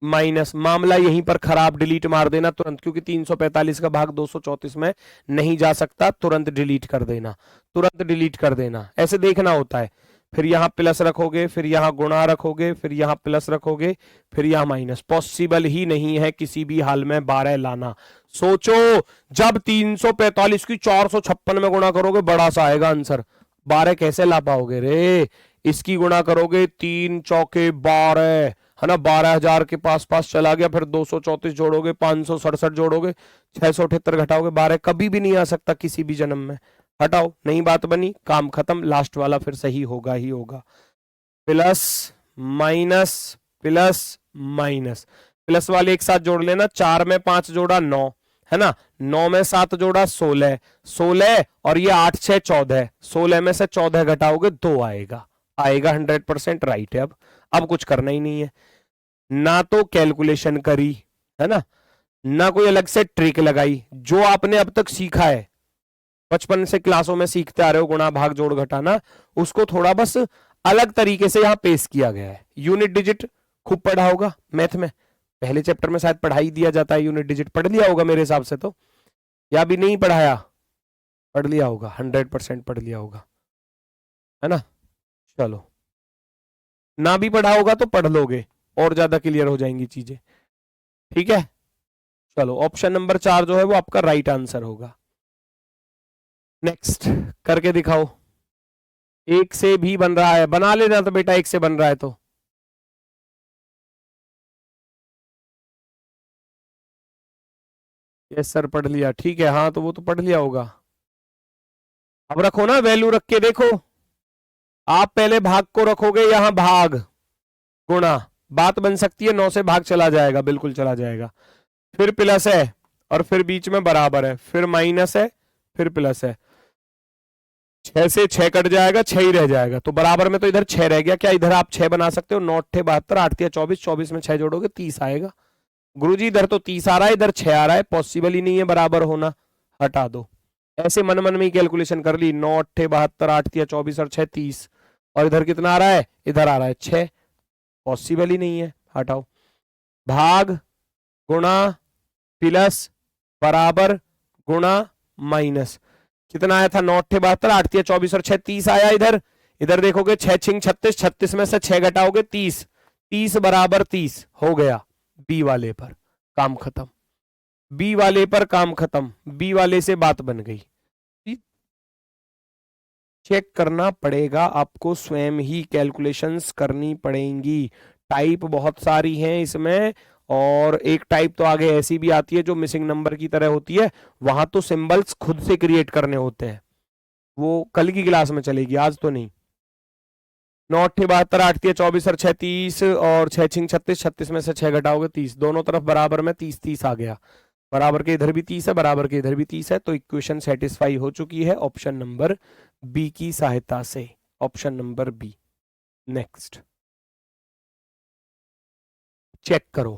माइनस, मामला यहीं पर खराब, डिलीट मार देना तुरंत, क्योंकि 345 का भाग 234 में नहीं जा सकता, तुरंत डिलीट कर देना, तुरंत डिलीट कर देना, ऐसे देखना होता है। फिर यहां प्लस रखोगे, फिर यहां गुणा रखोगे, फिर यहां प्लस रखोगे, फिर यहां माइनस। पॉसिबल ही नहीं है किसी भी हाल में 12 लाना। सोचो, जब 345 की 456 में गुणा करोगे बड़ा सा आएगा आंसर, 12 कैसे ला पाओगे रे। इसकी गुणा करोगे 3 चौके 12, है ना, 12,000 के पास पास चला गया। फिर 234 जोड़ोगे, 567 जोड़ोगे, 678 घटाओगे, 12 कभी भी नहीं आ सकता किसी भी जन्म में। हटाओ, नहीं बात बनी, काम खत्म, लास्ट वाला फिर सही होगा ही होगा। Plus minus plus minus, plus वाले एक साथ जोड़ लेना, 4 में 5 जोड़ा 9 है ना, 9 में 7 जोड़ा 16, 16 और ये 8 6 14, 16 में से 14 घटाओगे 2 आएगा, आएगा 100% राइट है। अब कुछ करना ही नहीं है, ना तो कैलकुलेशन करी है ना कोई अलग से ट्रिक लगाई, जो आपने अब तक सीखा है, बचपन से क्लासों में सीखते आ रहे हो, गुणा भाग जोड़ घटाना, उसको थोड़ा बस अलग तरीके से यहां पेश किया गया है। यूनिट डिजिट खूब पढ़ा होगा मैथ में, पहले चैप्टर में शायद पढ़ाई दिया जाता है, यूनिट डिजिट पढ़ लिया होगा मेरे हिसाब से तो, या भी नहीं पढ़ाया, पढ़ लिया होगा, 100% पढ़ लिया होगा, है ना। चलो, ना भी पढ़ा होगा तो पढ़ लोगे, और ज्यादा क्लियर हो जाएंगी चीजें, ठीक है। चलो, ऑप्शन नंबर 4 जो है वो आपका राइट आंसर होगा। नेक्स्ट करके दिखाओ। एक से भी बन रहा है, बना लेना तो बेटा, एक से बन रहा है तो। यस सर, पढ़ लिया, ठीक है, हाँ तो वो तो पढ़ लिया होगा। अब रखो ना, वैल्यू रख के देखो, आप पहले भाग को रखोगे यहां, भाग गुणा, बात बन सकती है, 9 से भाग चला जाएगा, बिल्कुल चला जाएगा, फिर प्लस है, और फिर बीच में बराबर है, फिर माइनस है, फिर प्लस है, 6 से 6 कट जाएगा, 6 ही रह जाएगा, तो बराबर में तो इधर 6 रह गया, क्या इधर आप 6 बना सकते हो, 9 8 72, 8 24, 24 में 6 जोड़ोगे 30 आएगा। गुरुजी इधर तो 30 आ रहा है, इधर 6 आ रहा है, पॉसिबल ही नहीं है बराबर होना, हटा दो। ऐसे मन मन में ही कैलकुलेशन कर ली, 9 8 72, 8 24 और 6 30, और इधर कितना आ रहा है, इधर आ रहा है 6, पॉसिबल ही नहीं है, हटाओ। भाग गुणा प्लस बराबर गुणा माइनस, कितना आया था, 9 8 72, 8 24 और 6 30 आया, इधर इधर देखोगे 6 6 36, 36 में से 6 घटाओगे 30, 30 बराबर 30 हो गया, बी वाले पर काम खत्म, बी वाले पर काम खत्म, बी वाले से बात बन गई। चेक करना पड़ेगा आपको, स्वयं ही कैलकुलेशंस करनी पड़ेंगी, टाइप बहुत सारी हैं इसमें, और एक टाइप तो आगे ऐसी भी आती है जो मिसिंग नंबर की तरह होती है, वहां तो सिंबल्स खुद से क्रिएट करने होते हैं, वो कल की क्लास में चलेगी, आज तो नहीं। 9 8 72, 8 24 और 6 30, और 6 6 36, 36 में से 6 घटाओगे 30, दोनों तरफ बराबर में 30 30 आ गया, बराबर के इधर भी 30 है, बराबर के इधर भी 30 है, तो इक्वेशन सेटिस्फाई हो चुकी है ऑप्शन नंबर बी की सहायता से, option number B. Next check करो।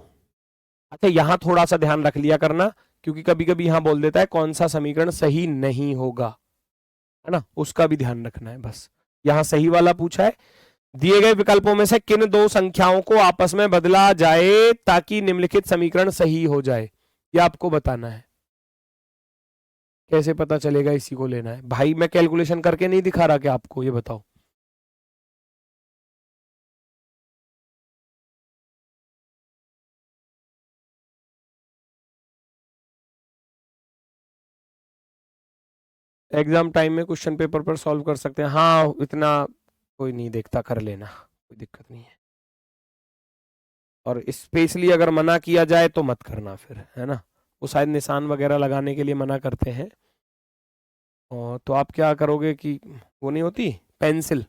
अच्छा, यहां थोड़ा सा ध्यान रख लिया करना, क्योंकि कभी कभी यहां बोल देता है कौन सा समीकरण सही नहीं होगा, है ना, उसका भी ध्यान रखना है। बस यहां सही वाला पूछा है, दिए गए विकल्पों में से किन दो संख्याओं को आपस में बदला जाए ताकि निम्नलिखित समीकरण सही हो जाए, यह आपको बताना है। कैसे पता चलेगा, इसी को लेना है भाई, मैं कैलकुलेशन करके नहीं दिखा रहा, क्या आपको ये बताओ। एग्जाम टाइम में क्वेश्चन पेपर पर सॉल्व कर सकते हैं, हाँ इतना कोई नहीं देखता, कर लेना, कोई दिक्कत नहीं है, और स्पेशली अगर मना किया जाए तो मत करना फिर, है ना, वो शायद निशान वगैरह लगाने के लिए मना करते हैं, और तो आप क्या करोगे कि वो नहीं होती पेंसिल,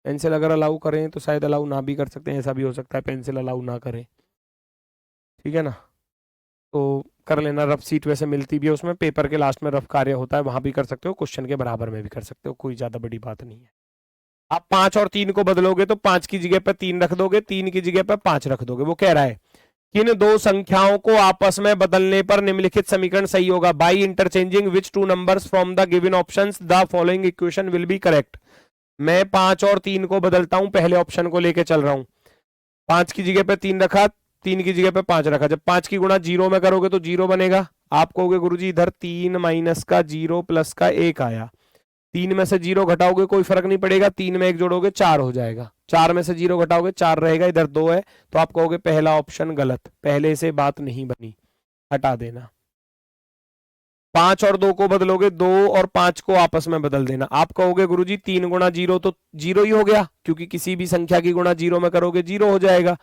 पेंसिल अगर अलाउ करें तो शायद अलाउ ना भी कर सकते हैं, ऐसा भी हो सकता है पेंसिल अलाउ ना करें, ठीक है ना, तो कर लेना। रफ सीट वैसे मिलती भी है, उसमें पेपर के लास्ट में रफ कार्य होता है, वहां भी कर सकते हो, क्वेश्चन के बराबर में भी कर सकते हो, कोई ज्यादा बड़ी बात नहीं है। आप 5 और 3 को बदलोगे तो 5 की जगह पर 3 रख दोगे, 3 की जगह पर 5 रख दोगे। वो कह रहा है किन दो संख्याओं को आपस में बदलने पर निम्नलिखित समीकरण सही होगा, by interchanging which two numbers from the given options the following equation will be correct. मैं 5 और 3 को बदलता हूं, पहले ऑप्शन को लेके चल रहा हूं, 5 की जगह पे 3 रखा, 3 की जगह पे 5 रखा, जब 5 की गुणा 0 में करोगे तो 0 बनेगा, आप कहोगे गुरुजी इधर 3 माइनस का 0 प्लस का 1 आया, 3 में से 0 घटाओगे कोई फर्क नहीं पड़ेगा, 3 में 1 जोड़ोगे 4 हो जाएगा, 4 में से 0 घटाओगे 4 रहेगा, इधर 2 है, तो आप कहोगे पहला ऑप्शन गलत, पहले से बात नहीं बनी, हटा देना। 5 और 2 को बदलोगे, 2 और 5 को आपस में बदल देना, आप कहोगे गुरुजी 3 गुणा 0 तो 0 ही हो गया, क्योंकि किसी भी संख्या की गुणा 0 में करोगे 0 हो जाएगा,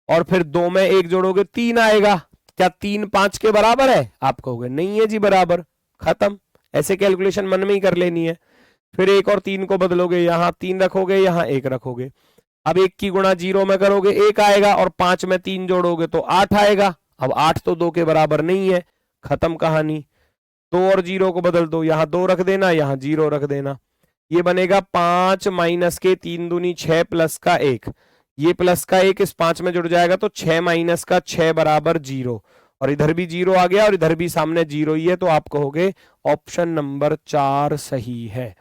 और फिर 2 में 1 जोड़ोगे 3 आएगा, क्या 3 5 के बराबर है, आप कहोगे नहीं है जी बराबर, खत्म। ऐसे कैलकुलेशन मन में ही कर लेनी है। फिर 1 और 3 को बदलोगे, यहां 3 रखोगे, यहां 1 रखोगे, अब 1 की गुणा 0 में करोगे 1 आएगा, और 5 में 3 जोड़ोगे तो 8 आएगा। अब 8 तो 2 के बराबर नहीं है, खत्म कहानी। 2 और 0 को बदल दो, यहां 2 रख देना, यहां 0 रख देना। ये बनेगा 5 माइनस के 3 दूनी 6 प्लस का 1, ये प्लस का 1 इस 5 में जुड़ जाएगा तो 6 माइनस का 6 बराबर 0, और इधर भी 0 आ गया और इधर भी सामने 0 ही है, तो आप कहोगे ऑप्शन नंबर 4 सही है।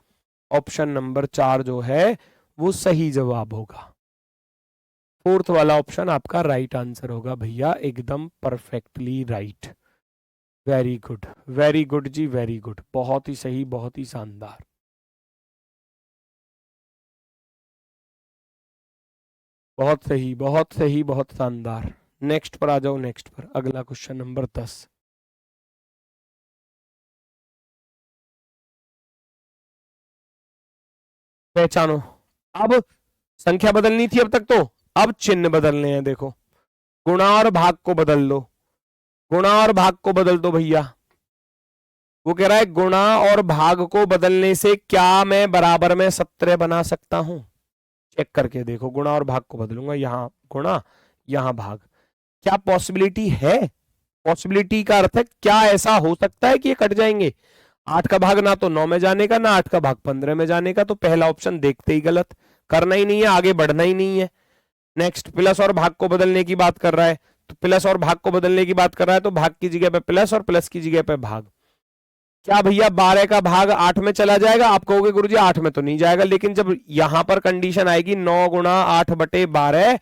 ऑप्शन नंबर 4 जो है वो सही जवाब होगा। फोर्थ वाला ऑप्शन आपका राइट आंसर होगा भैया, एकदम perfectly right. Very good, very good जी, वेरी गुड, बहुत ही सही, बहुत ही शानदार। बहुत सही, बहुत सही, बहुत शानदार। नेक्स्ट पर आ जाओ, नेक्स्ट पर, अगला क्वेश्चन नंबर 10। पहचानो। अब संख्या बदलनी थी अब तक तो, अब चिन्ह बदलने हैं। देखो, गुणा और भाग को बदल लो, गुणा और भाग को बदल दो भैया। वो कह रहा है गुणा और भाग को बदलने से क्या मैं बराबर में 17 बना सकता हूं? चेक करके देखो, गुणा और भाग को बदलूंगा, यहां गुणा यहां भाग, क्या पॉसिबिलिटी है? पॉसिबिलिटी का अर्थ है क्या ऐसा हो सकता है कि ये कट जाएंगे? 8 का भाग ना तो 9 में जाने का, ना 8 का भाग 15 में जाने का, तो पहला ऑप्शन देखते ही गलत, करना ही नहीं है, आगे बढ़ना ही नहीं है। नेक्स्ट, प्लस और भाग को बदलने की बात कर रहा है, तो प्लस और भाग को बदलने की बात कर रहा है तो भाग की जगह पे प्लस और प्लस की जगह पे भाग। क्या भैया 12 का भाग 8 में चला जाएगा? आप कहोगे गुरुजी 8 में तो नहीं जाएगा, लेकिन जब यहां पर कंडीशन आएगी 9 गुणा 8 बटे 12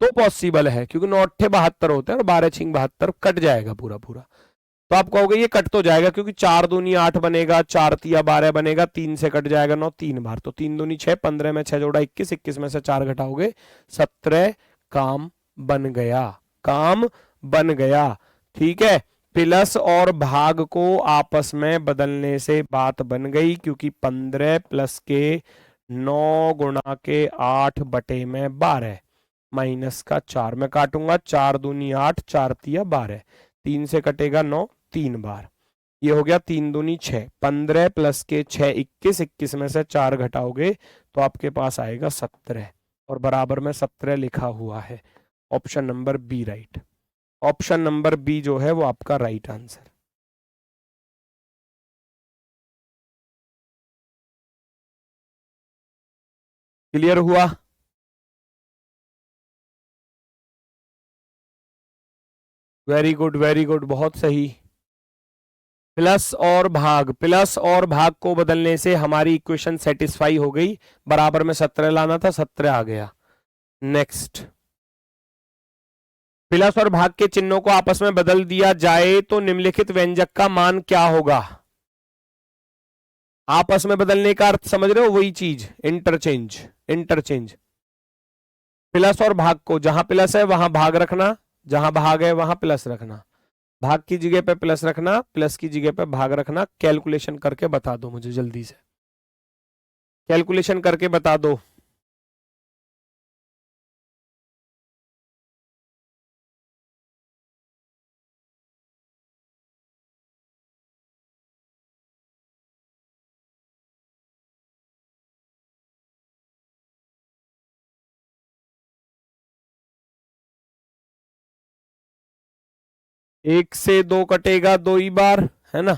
तो पॉसिबल है, क्योंकि 9 अट्ठे 72 होते हैं और 12 छिंग 72, कट जाएगा पूरा पूरा। तो आप कहोगे ये कट तो जाएगा, क्योंकि 4 दूनी 8 बनेगा, 4 तिया 12 बनेगा, 3 से कट जाएगा 9 3 बार, तो 3 दूनी 6, 15 में 6 जोड़ा 21, 21 में से 4 घटाओगे 17, काम बन गया, काम बन गया। ठीक है, प्लस और भाग को आपस में बदलने से बात बन गई, क्योंकि 15 प्लस के 9 गुणा के 8 बटे में 12 माइनस का 4 में काटूंगा, 4 दूनी 8, 4 तिया 12, 3 से कटेगा 9 3 बार, ये हो गया 3 दूनी 6, 15 प्लस के 6 21, 21 में से 4 घटाओगे तो आपके पास आएगा 17, और बराबर में 17 लिखा हुआ है। Option number B right, option number B जो है वो आपका राइट आंसर। क्लियर हुआ? वेरी गुड, वेरी गुड, बहुत सही। प्लस और भाग, प्लस और भाग को बदलने से हमारी इक्वेशन सेटिस्फाई हो गई, बराबर में 17 लाना था, 17 आ गया। नेक्स्ट, प्लस और भाग के चिन्हों को आपस में बदल दिया जाए तो निम्नलिखित व्यंजक का मान क्या होगा? आपस में बदलने का अर्थ समझ रहे हो? वही चीज, इंटरचेंज, इंटरचेंज। प्लस और भाग को, जहां प्लस है वहां भाग रखना, जहां भाग है वहां प्लस रखना, भाग की जगह पे प्लस रखना, प्लस की जगह पे भाग रखना। कैलकुलेशन करके बता दो मुझे जल्दी से, कैलकुलेशन करके बता दो। एक से 2 कटेगा 2 ही बार, है ना।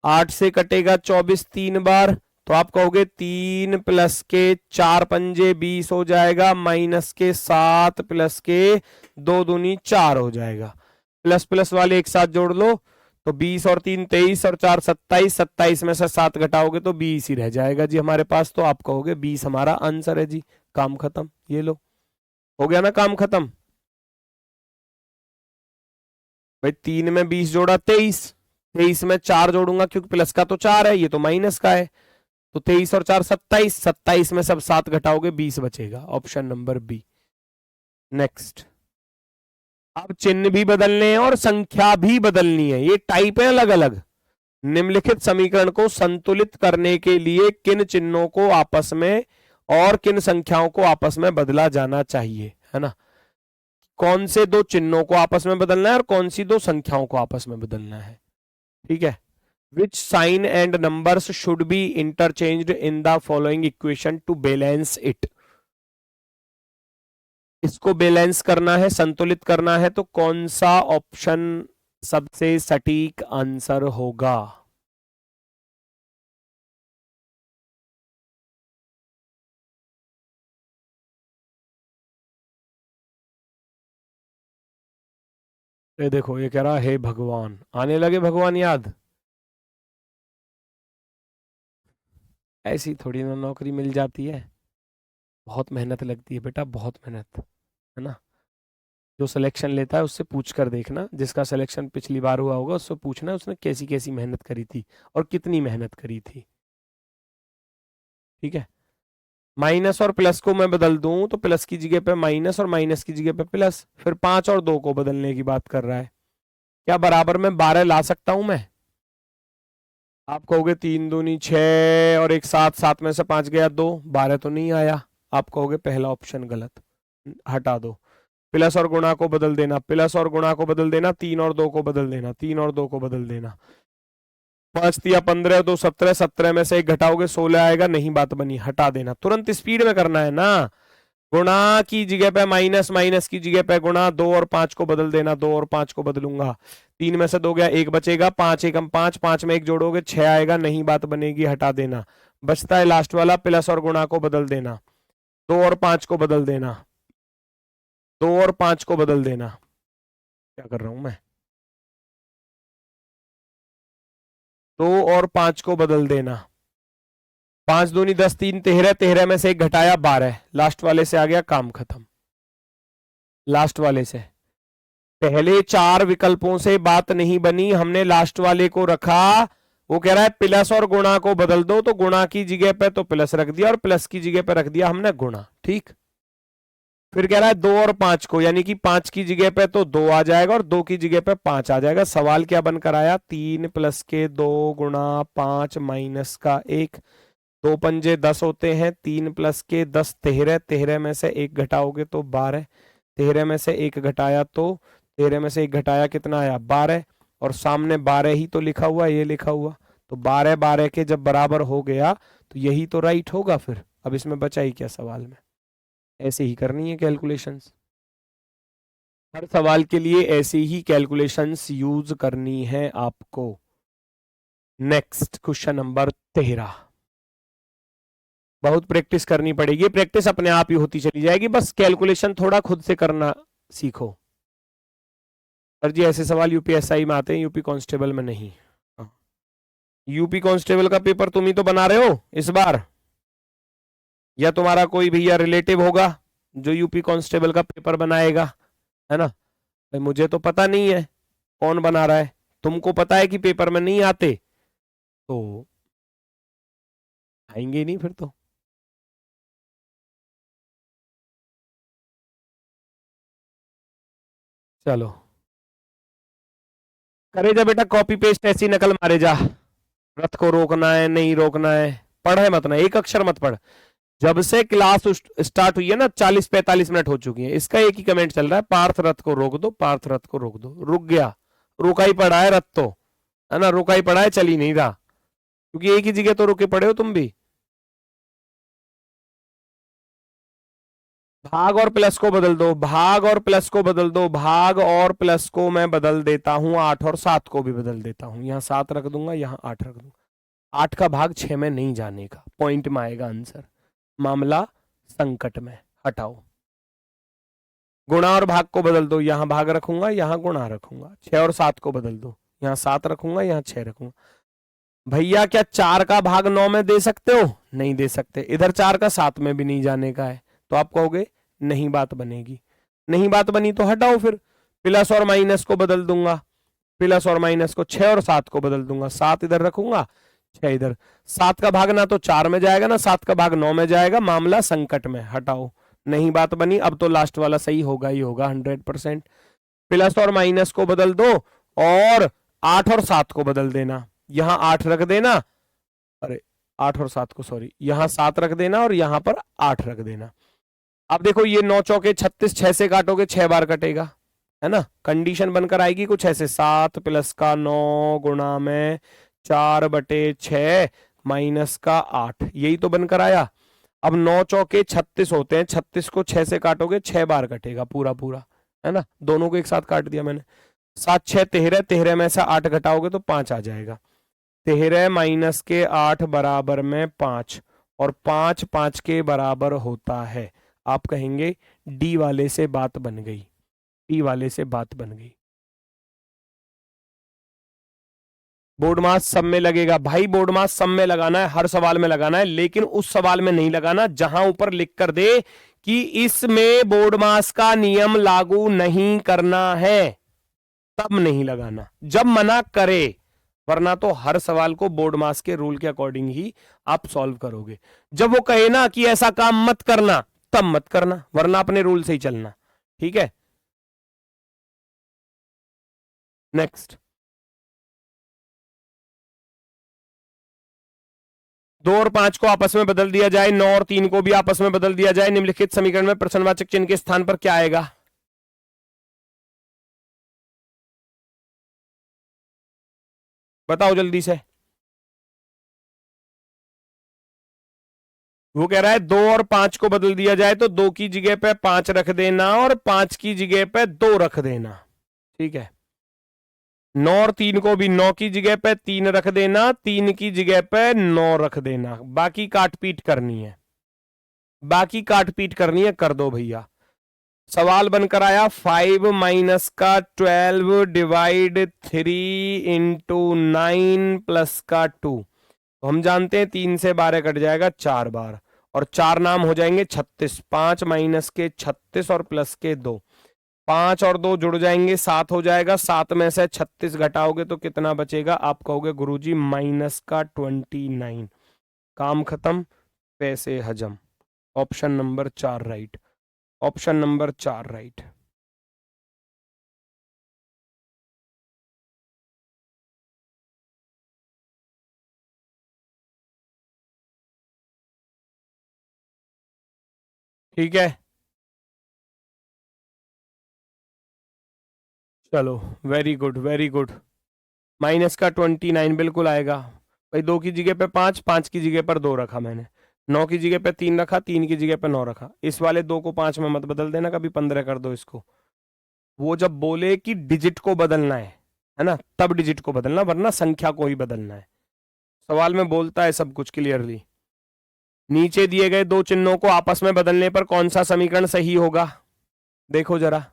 8 से कटेगा 24 3 बार, तो आप कहोगे 3 प्लस के 4 पंजे 20 हो जाएगा, माइनस के 7 प्लस के 2 दूनी 4 हो जाएगा। प्लस प्लस वाले एक साथ जोड़ लो तो 20 और 3 23 और 4 27, 27 में से 7 घटाओगे तो 20 ही रह जाएगा जी हमारे पास, तो आप कहोगे 20 हमारा आंसर है जी। काम खत्म, ये लो, हो गया ना काम खत्म। भाई 3 में 20 जोड़ा 23, 23 में 4 जोड़ूंगा क्योंकि प्लस का तो 4 है, ये तो माइनस का है, तो 23 और 4 27, 27 में सब 7 घटाओगे 20 बचेगा। Option number B. नेक्स्ट, अब चिन्ह भी बदलने हैं और संख्या भी बदलनी है, ये टाइप है अलग अलग। निम्नलिखित समीकरण को संतुलित करने के लिए किन चिन्हों को आपस में और किन संख्याओं को आपस में बदला जाना चाहिए, है ना। कौन से दो चिन्हों को आपस में बदलना है और कौन सी दो संख्याओं को आपस में बदलना है, ठीक है। Which sign and numbers should be interchanged in the following equation to balance it. इसको बैलेंस करना है, संतुलित करना है, तो कौन सा ऑप्शन सबसे सटीक आंसर होगा? ये देखो, ये कह रहा है भगवान, आने लगे भगवान याद। ऐसी थोड़ी ना नौकरी मिल जाती है, बहुत मेहनत लगती है बेटा, बहुत मेहनत, है ना। जो सिलेक्शन लेता है उससे पूछ कर देखना, जिसका सिलेक्शन पिछली बार हुआ होगा उससे पूछना उसने कैसी कैसी मेहनत करी थी और कितनी मेहनत करी थी। ठीक है, माइनस और प्लस को मैं बदल दूं तो प्लस की जगह पे माइनस और माइनस की जगह पे प्लस, फिर 5 और 2 को बदलने की बात कर रहा है। क्या बराबर में 12 ला सकता हूं मैं? आप कहोगे 3 दूनी 6 और एक 7, 7 में से 5 गया 2, 12 तो नहीं आया। आप कहोगे पहला ऑप्शन गलत, हटा दो। प्लस और गुणा को बदल देना, प्लस और गुणा को बदल देना, 3 और 2 को बदल देना, 3 और 2 को बदल देना। 5 या 15, 2 17, 17 में से एक घटाओगे 16 आएगा, नहीं बात बनी, हटा देना। तुरंत स्पीड में करना है ना, गुणा की जगह पे माइनस, माइनस की जगह पे गुणा, 2 और 5 को बदल देना, 2 और 5 को बदलूंगा। 3 में से 2 गया, 1 बचेगा, 5 एकम 5, 5 में 1 जोड़ोगे 6 आएगा, नहीं बात बनेगी, हटा देना। बचता है लास्ट वाला, प्लस और गुणा को बदल देना, 2 और 5 को बदल देना, 2 और 5 को बदल देना। क्या कर रहा हूं मैं? 2 और 5 को बदल देना, 5 दूनी 10, 3 13, 13 में से एक घटाया 12, लास्ट वाले से आ गया, काम खत्म। लास्ट वाले से पहले 4 विकल्पों से बात नहीं बनी, हमने लास्ट वाले को रखा। वो कह रहा है प्लस और गुणा को बदल दो, तो गुणा की जगह पे तो प्लस रख दिया और प्लस की जगह पे रख दिया हमने गुणा। ठीक, फिर कह रहा है 2 और 5 को, यानी कि 5 की जगह पे तो 2 आ जाएगा और 2 की जगह पे 5 आ जाएगा। सवाल क्या बनकर आया? 3 प्लस के 2 गुणा 5 माइनस का 1, 2 पंजे 10 होते हैं, 3 प्लस के 10 13, 13 में से 1 घटाओगे तो 12, 13 में से 1 घटाया तो 13 में से 1 घटाया कितना आया? 12, और सामने 12 ही तो लिखा हुआ, ये लिखा हुआ, तो 12 12 के जब बराबर हो गया तो यही तो राइट होगा। फिर अब इसमें बचा ही क्या सवाल में? ऐसे ही करनी है कैलकुलेशंस, हर सवाल के लिए ऐसे ही कैलकुलेशंस यूज करनी है आपको। Next question number 13। बहुत प्रैक्टिस करनी पड़ेगी, प्रैक्टिस अपने आप ही होती चली जाएगी, बस कैलकुलेशन थोड़ा खुद से करना सीखो। सर जी ऐसे सवाल यूपीएसआई में आते हैं, यूपी कांस्टेबल में नहीं। यूपी कांस्टेबल का पेपर तुम ही तो बना रहे हो इस बार, या तुम्हारा कोई भैया रिलेटिव होगा जो यूपी कांस्टेबल का पेपर बनाएगा, है ना। भाई मुझे तो पता नहीं है कौन बना रहा है, तुमको पता है कि पेपर में नहीं आते तो आएंगे नहीं फिर तो। चलो करे जा बेटा, कॉपी पेस्ट ऐसी नकल मारे जा। रथ को रोकना है नहीं रोकना है, पढ़े मत ना, एक अक्षर मत पढ़। जब से क्लास स्टार्ट हुई है ना 40-45 मिनट हो चुकी है, इसका एक ही कमेंट चल रहा है, पार्थ रथ को रोक दो, पार्थ रथ को रोक दो। रुक गया, रुका ही पड़ा है रथ तो, है ना, रुका ही पड़ा है, चल ही नहीं रहा, क्योंकि एक ही जगह तो रुके पड़े हो तुम भी। भाग और प्लस को बदल दो, भाग और प्लस को बदल दो, भाग और प्लस को मैं बदल देता हूं, 8 और 7 को भी बदल देता हूं, यहां 7 रख दूंगा, यहां 8 रख दूंगा। 8 का भाग 6 में नहीं जाने का, पॉइंट में आएगा आंसर, मामला संकट में, हटाओ। गुणा और भाग को बदल दो, यहां भाग रखूंगा यहां गुणा रखूंगा। 6 और 7 को बदल दो, यहां 7 रखूंगा यहां 6 रखूंगा। भैया क्या 4 का भाग 9 में दे सकते हो? नहीं दे सकते, इधर 4 का 7 में भी नहीं जाने का है, तो आप कहोगे नहीं बात बनेगी। नहीं बात बनी तो हटाओ, फिर प्लस और माइनस को बदल दूंगा, प्लस और माइनस को 6 और 7 को बदल दूंगा, 7 इधर रखूंगा 6 इधर। 7 का भाग ना तो 4 में जाएगा ना 7 का भाग 9 में जाएगा, मामला संकट में, हटाओ। नहीं बात बनी, अब तो लास्ट वाला सही होगा ही होगा 100%। प्लस और माइनस को बदल दो और 8 और 7 को बदल देना, यहां 8 रख देना, अरे 8 और 7 को सॉरी, यहां 7 रख देना और यहां पर 8 रख देना। अब देखो ये 9 चौके 36, 6 से काटोगे 6 बार कटेगा, है ना। कंडीशन बनकर आएगी कुछ ऐसे, 7 प्लस का 9 गुणा में 4/6 माइनस का 8, यही तो बनकर आया। अब 9 चौके 36 होते हैं, 36 को 6 से काटोगे 6 बार कटेगा पूरा पूरा, है ना, दोनों को एक साथ काट दिया मैंने। 7 6 13, 13 में से 8 घटाओगे तो 5 आ जाएगा। 13 माइनस के 8 बराबर में 5, और 5 5 के बराबर होता है। आप कहेंगे डी वाले से बात बन गई, डी वाले से बात बन गई। बोर्ड मास सब में लगेगा भाई, बोर्ड मास सब में लगाना है, हर सवाल में लगाना है, लेकिन उस सवाल में नहीं लगाना जहां ऊपर लिख कर दे कि इसमें बोर्ड मास का नियम लागू नहीं करना है, तब नहीं लगाना, जब मना करे, वरना तो हर सवाल को बोर्ड मास के रूल के अकॉर्डिंग ही आप सॉल्व करोगे। जब वो कहे ना कि ऐसा काम मत करना, तब मत करना, वरना अपने रूल से ही चलना, ठीक है। नेक्स्ट, 2 और 5 को आपस में बदल दिया जाए, 9 और 3 को भी आपस में बदल दिया जाए, निम्नलिखित समीकरण में प्रश्नवाचक चिन्ह के स्थान पर क्या आएगा? बताओ जल्दी से। वो कह रहा है 2 और 5 को बदल दिया जाए तो 2 की जगह पे 5 रख देना और 5 की जगह पे 2 रख देना, ठीक है। 9 और 3 को भी 9 की जगह पे 3 रख देना, 3 की जगह पे 9 रख देना, बाकी काट पीट करनी है, बाकी काट पीट करनी है, कर दो भैया। सवाल बनकर आया 5 माइनस का 12 डिवाइड 3 इंटू 9 प्लस का 2, तो हम जानते हैं 3 से 12 कट जाएगा 4 बार, और 4 नाम हो जाएंगे 36, 5 माइनस के 36 और प्लस के 2, 5 और 2 जुड़ जाएंगे 7 हो जाएगा, 7 में से 36 घटाओगे तो कितना बचेगा? आप कहोगे गुरुजी माइनस का 29। काम खत्म, पैसे हजम। Option number 4 right, option number 4 right. ठीक है, चलो very good very good. Minus का 29 बिल्कुल आएगा भाई, 2 की जगह पे 5, 5 की जगह पर 2 रखा मैंने, 9 की जगह पे 3 रखा, 3 की जगह पे 9 रखा। इस वाले 2 को 5 में मत बदल देना, कभी 15 कर दो इसको। वो जब बोले कि डिजिट को बदलना है ना, तब डिजिट को बदलना, वरना संख्या को ही बदलना है। सवाल में बोलता है सब कुछ क्लियरली। नीचे दिए गए दो चिन्हों को आपस में बदलने पर कौन सा समीकरण सही होगा? देखो जरा,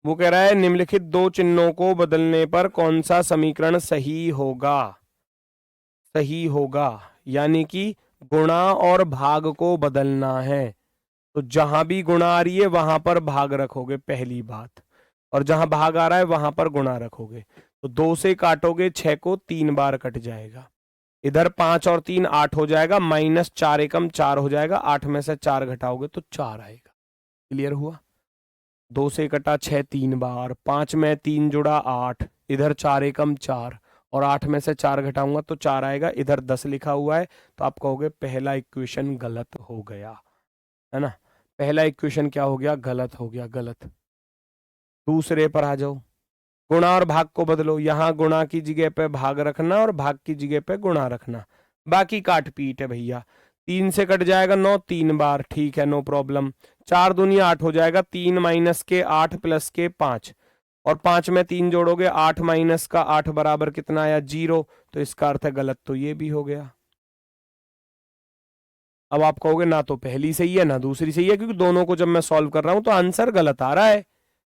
वो कह रहा है निम्नलिखित दो चिन्हों को बदलने पर कौन सा समीकरण सही होगा? सही होगा यानी कि गुणा और भाग को बदलना है, तो जहां भी गुणा आ रही है वहां पर भाग रखोगे पहली बात, और जहां भाग आ रहा है वहां पर गुणा रखोगे। तो 2 से काटोगे 6 को 3 बार कट जाएगा, इधर 5 और 3 8 हो जाएगा, माइनस 4 एकम 4 हो जाएगा, 8 में से 4 घटाओगे तो 4 आएगा। क्लियर हुआ? 2 से कटा 6 3 बार, 5 में 3 जुड़ा 8, इधर 4 एकम 4, और 8 में से 4 घटाऊंगा तो 4 आएगा, इधर 10 लिखा हुआ है, तो आप कहोगे पहला इक्वेशन गलत हो गया, है ना। पहला इक्वेशन क्या हो गया? गलत हो गया, गलत। दूसरे पर आ जाओ, गुणा और भाग को बदलो, यहां गुणा की जगह पे भाग रखना और भाग की जगह पे गुणा रखना, बाकी काट पीट है भैया। 3 से कट जाएगा 9 3 बार, ठीक है, नो प्रॉब्लम। 4 दूनी 8 हो जाएगा, 3 माइनस के 8 प्लस के 5, और 5 में 3 जोड़ोगे 8 माइनस का 8 बराबर कितना आया? 0, तो इसका अर्थ है गलत, तो ये भी हो गया। अब आप कहोगे ना तो पहली सही है ना दूसरी सही है, क्योंकि दोनों को जब मैं सॉल्व कर रहा हूं तो आंसर गलत आ रहा है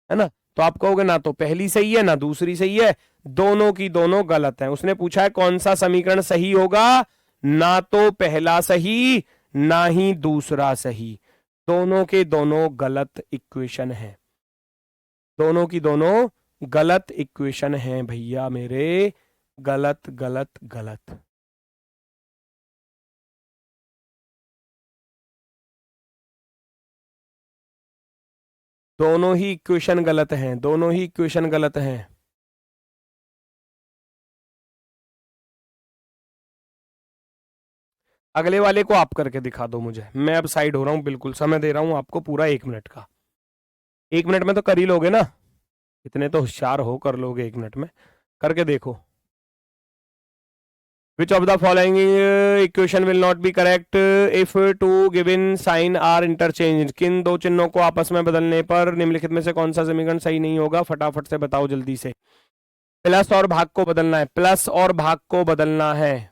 ना। तो आप कहोगे ना तो पहली सही है ना दूसरी सही है, दोनों की दोनों गलत है। उसने पूछा है कौन सा समीकरण सही होगा, ना तो पहला सही ना ही दूसरा सही, दोनों के दोनों गलत इक्वेशन है, दोनों की दोनों गलत इक्वेशन है भैया मेरे, गलत गलत गलत। दोनों ही इक्वेशन गलत हैं, दोनों ही इक्वेशन गलत हैं। अगले वाले को आप करके दिखा दो मुझे, मैं अब साइड हो रहा हूं बिल्कुल, समय दे रहा हूं आपको पूरा 1 मिनट का। 1 मिनट में तो कर ही लोगे ना, इतने तो होशियार हो, कर लोगे 1 मिनट में, करके देखो। Which of the following equation will not be correct if two given sign are interchange. किन दो चिन्हों को आपस में बदलने पर निम्नलिखित में से कौन सा समीकरण सही नहीं होगा? फटाफट से बताओ जल्दी से। प्लस और भाग को बदलना है, प्लस और भाग को बदलना है।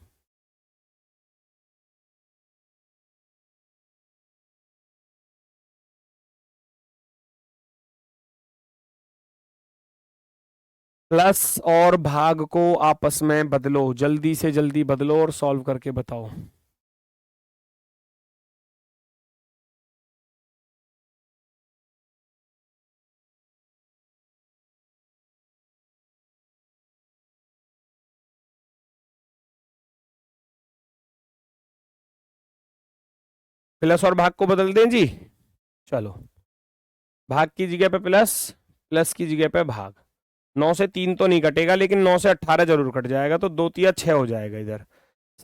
प्लस और भाग को आपस में बदलो, जल्दी से जल्दी बदलो और सॉल्व करके बताओ। प्लस और भाग को बदल दें जी। चलो, भाग की जगह पे प्लस, प्लस की जगह पे भाग। 9 से 3 तो नहीं कटेगा, लेकिन 9 से 18 जरूर कट जाएगा, तो 2 तिया 6 हो जाएगा इधर।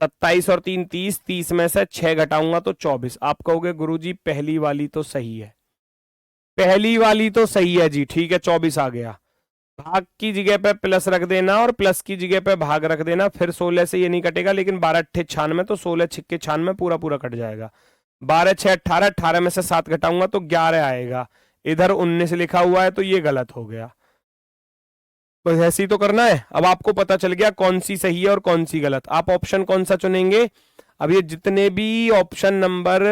27 और 3 30, 30 में से 6 घटाऊंगा तो 24। आप कहोगे गुरुजी पहली वाली तो सही है, पहली वाली तो सही है जी, ठीक है 24 आ गया। भाग की जगह पे प्लस रख देना और प्लस की जगह पे भाग रख देना, फिर 16 से ये नहीं कटेगा, लेकिन 12 अट्ठे 96, तो 16 छिक्के 96 पूरा पूरा कट जाएगा। 12 6 18, 18 में से 7 घटाऊंगा तो 11 आएगा। इधर 19 लिखा हुआ है तो ये गलत हो गया। बस ऐसे ही तो करना है। अब आपको पता चल गया कौन सी सही है और कौन सी गलत। आप ऑप्शन कौन सा चुनेंगे? अब ये जितने भी ऑप्शन नंबर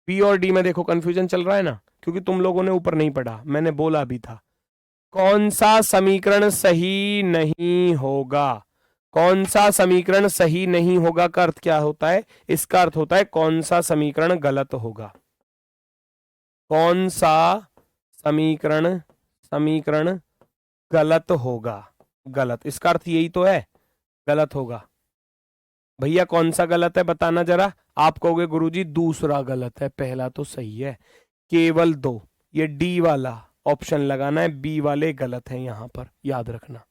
बी और डी में देखो कंफ्यूजन चल रहा है ना, क्योंकि तुम लोगों ने ऊपर नहीं पढ़ा, मैंने बोला भी था। कौन सा समीकरण सही नहीं होगा? कौन सा समीकरण सही नहीं होगा का अर्थ क्या होता है? इसका अर्थ होता है कौन सा समीकरण गलत होगा। कौन सा समीकरण समीकरण गलत होगा, गलत, इसका अर्थ यही तो है, गलत होगा। भैया कौन सा गलत है बताना जरा। आप कहोगे गुरुजी दूसरा गलत है, पहला तो सही है। केवल दो, ये डी वाला ऑप्शन लगाना है, बी वाले गलत हैं यहां पर, याद रखना।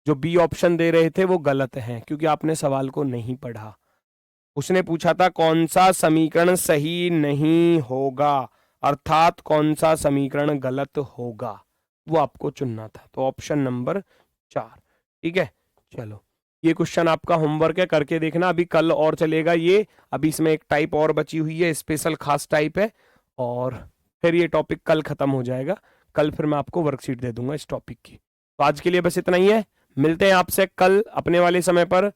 जो बी ऑप्शन दे रहे थे वो गलत हैं, क्योंकि आपने सवाल को नहीं पढ़ा। उसने पूछा था कौन सा समीकरण सही नहीं होगा, अर्थात कौन सा समीकरण गलत होगा, वो आपको चुनना था। तो ऑप्शन नंबर 4, ठीक है। चलो, ये क्वेश्चन आपका होमवर्क है, करके देखना। अभी कल और चलेगा ये, अभी इसमें एक टाइप और बची हुई है, स्पेशल खास टाइप है, और फिर ये टॉपिक कल खत्म हो जाएगा। कल फिर मैं आपको वर्कशीट दे दूंगा इस टॉपिक की। तो आज के लिए बस इतना ही है। मिलते हैं आपसे कल अपने वाले समय पर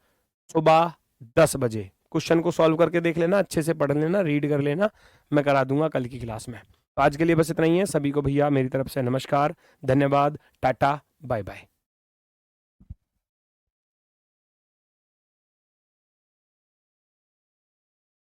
सुबह 10 बजे। क्वेश्चन को सॉल्व करके देख लेना, अच्छे से पढ़ लेना, रीड कर लेना, मैं करा दूंगा कल की क्लास में। तो आज के लिए बस इतना ही है। सभी को भैया मेरी तरफ से नमस्कार, धन्यवाद, टाटा, बाय बाय।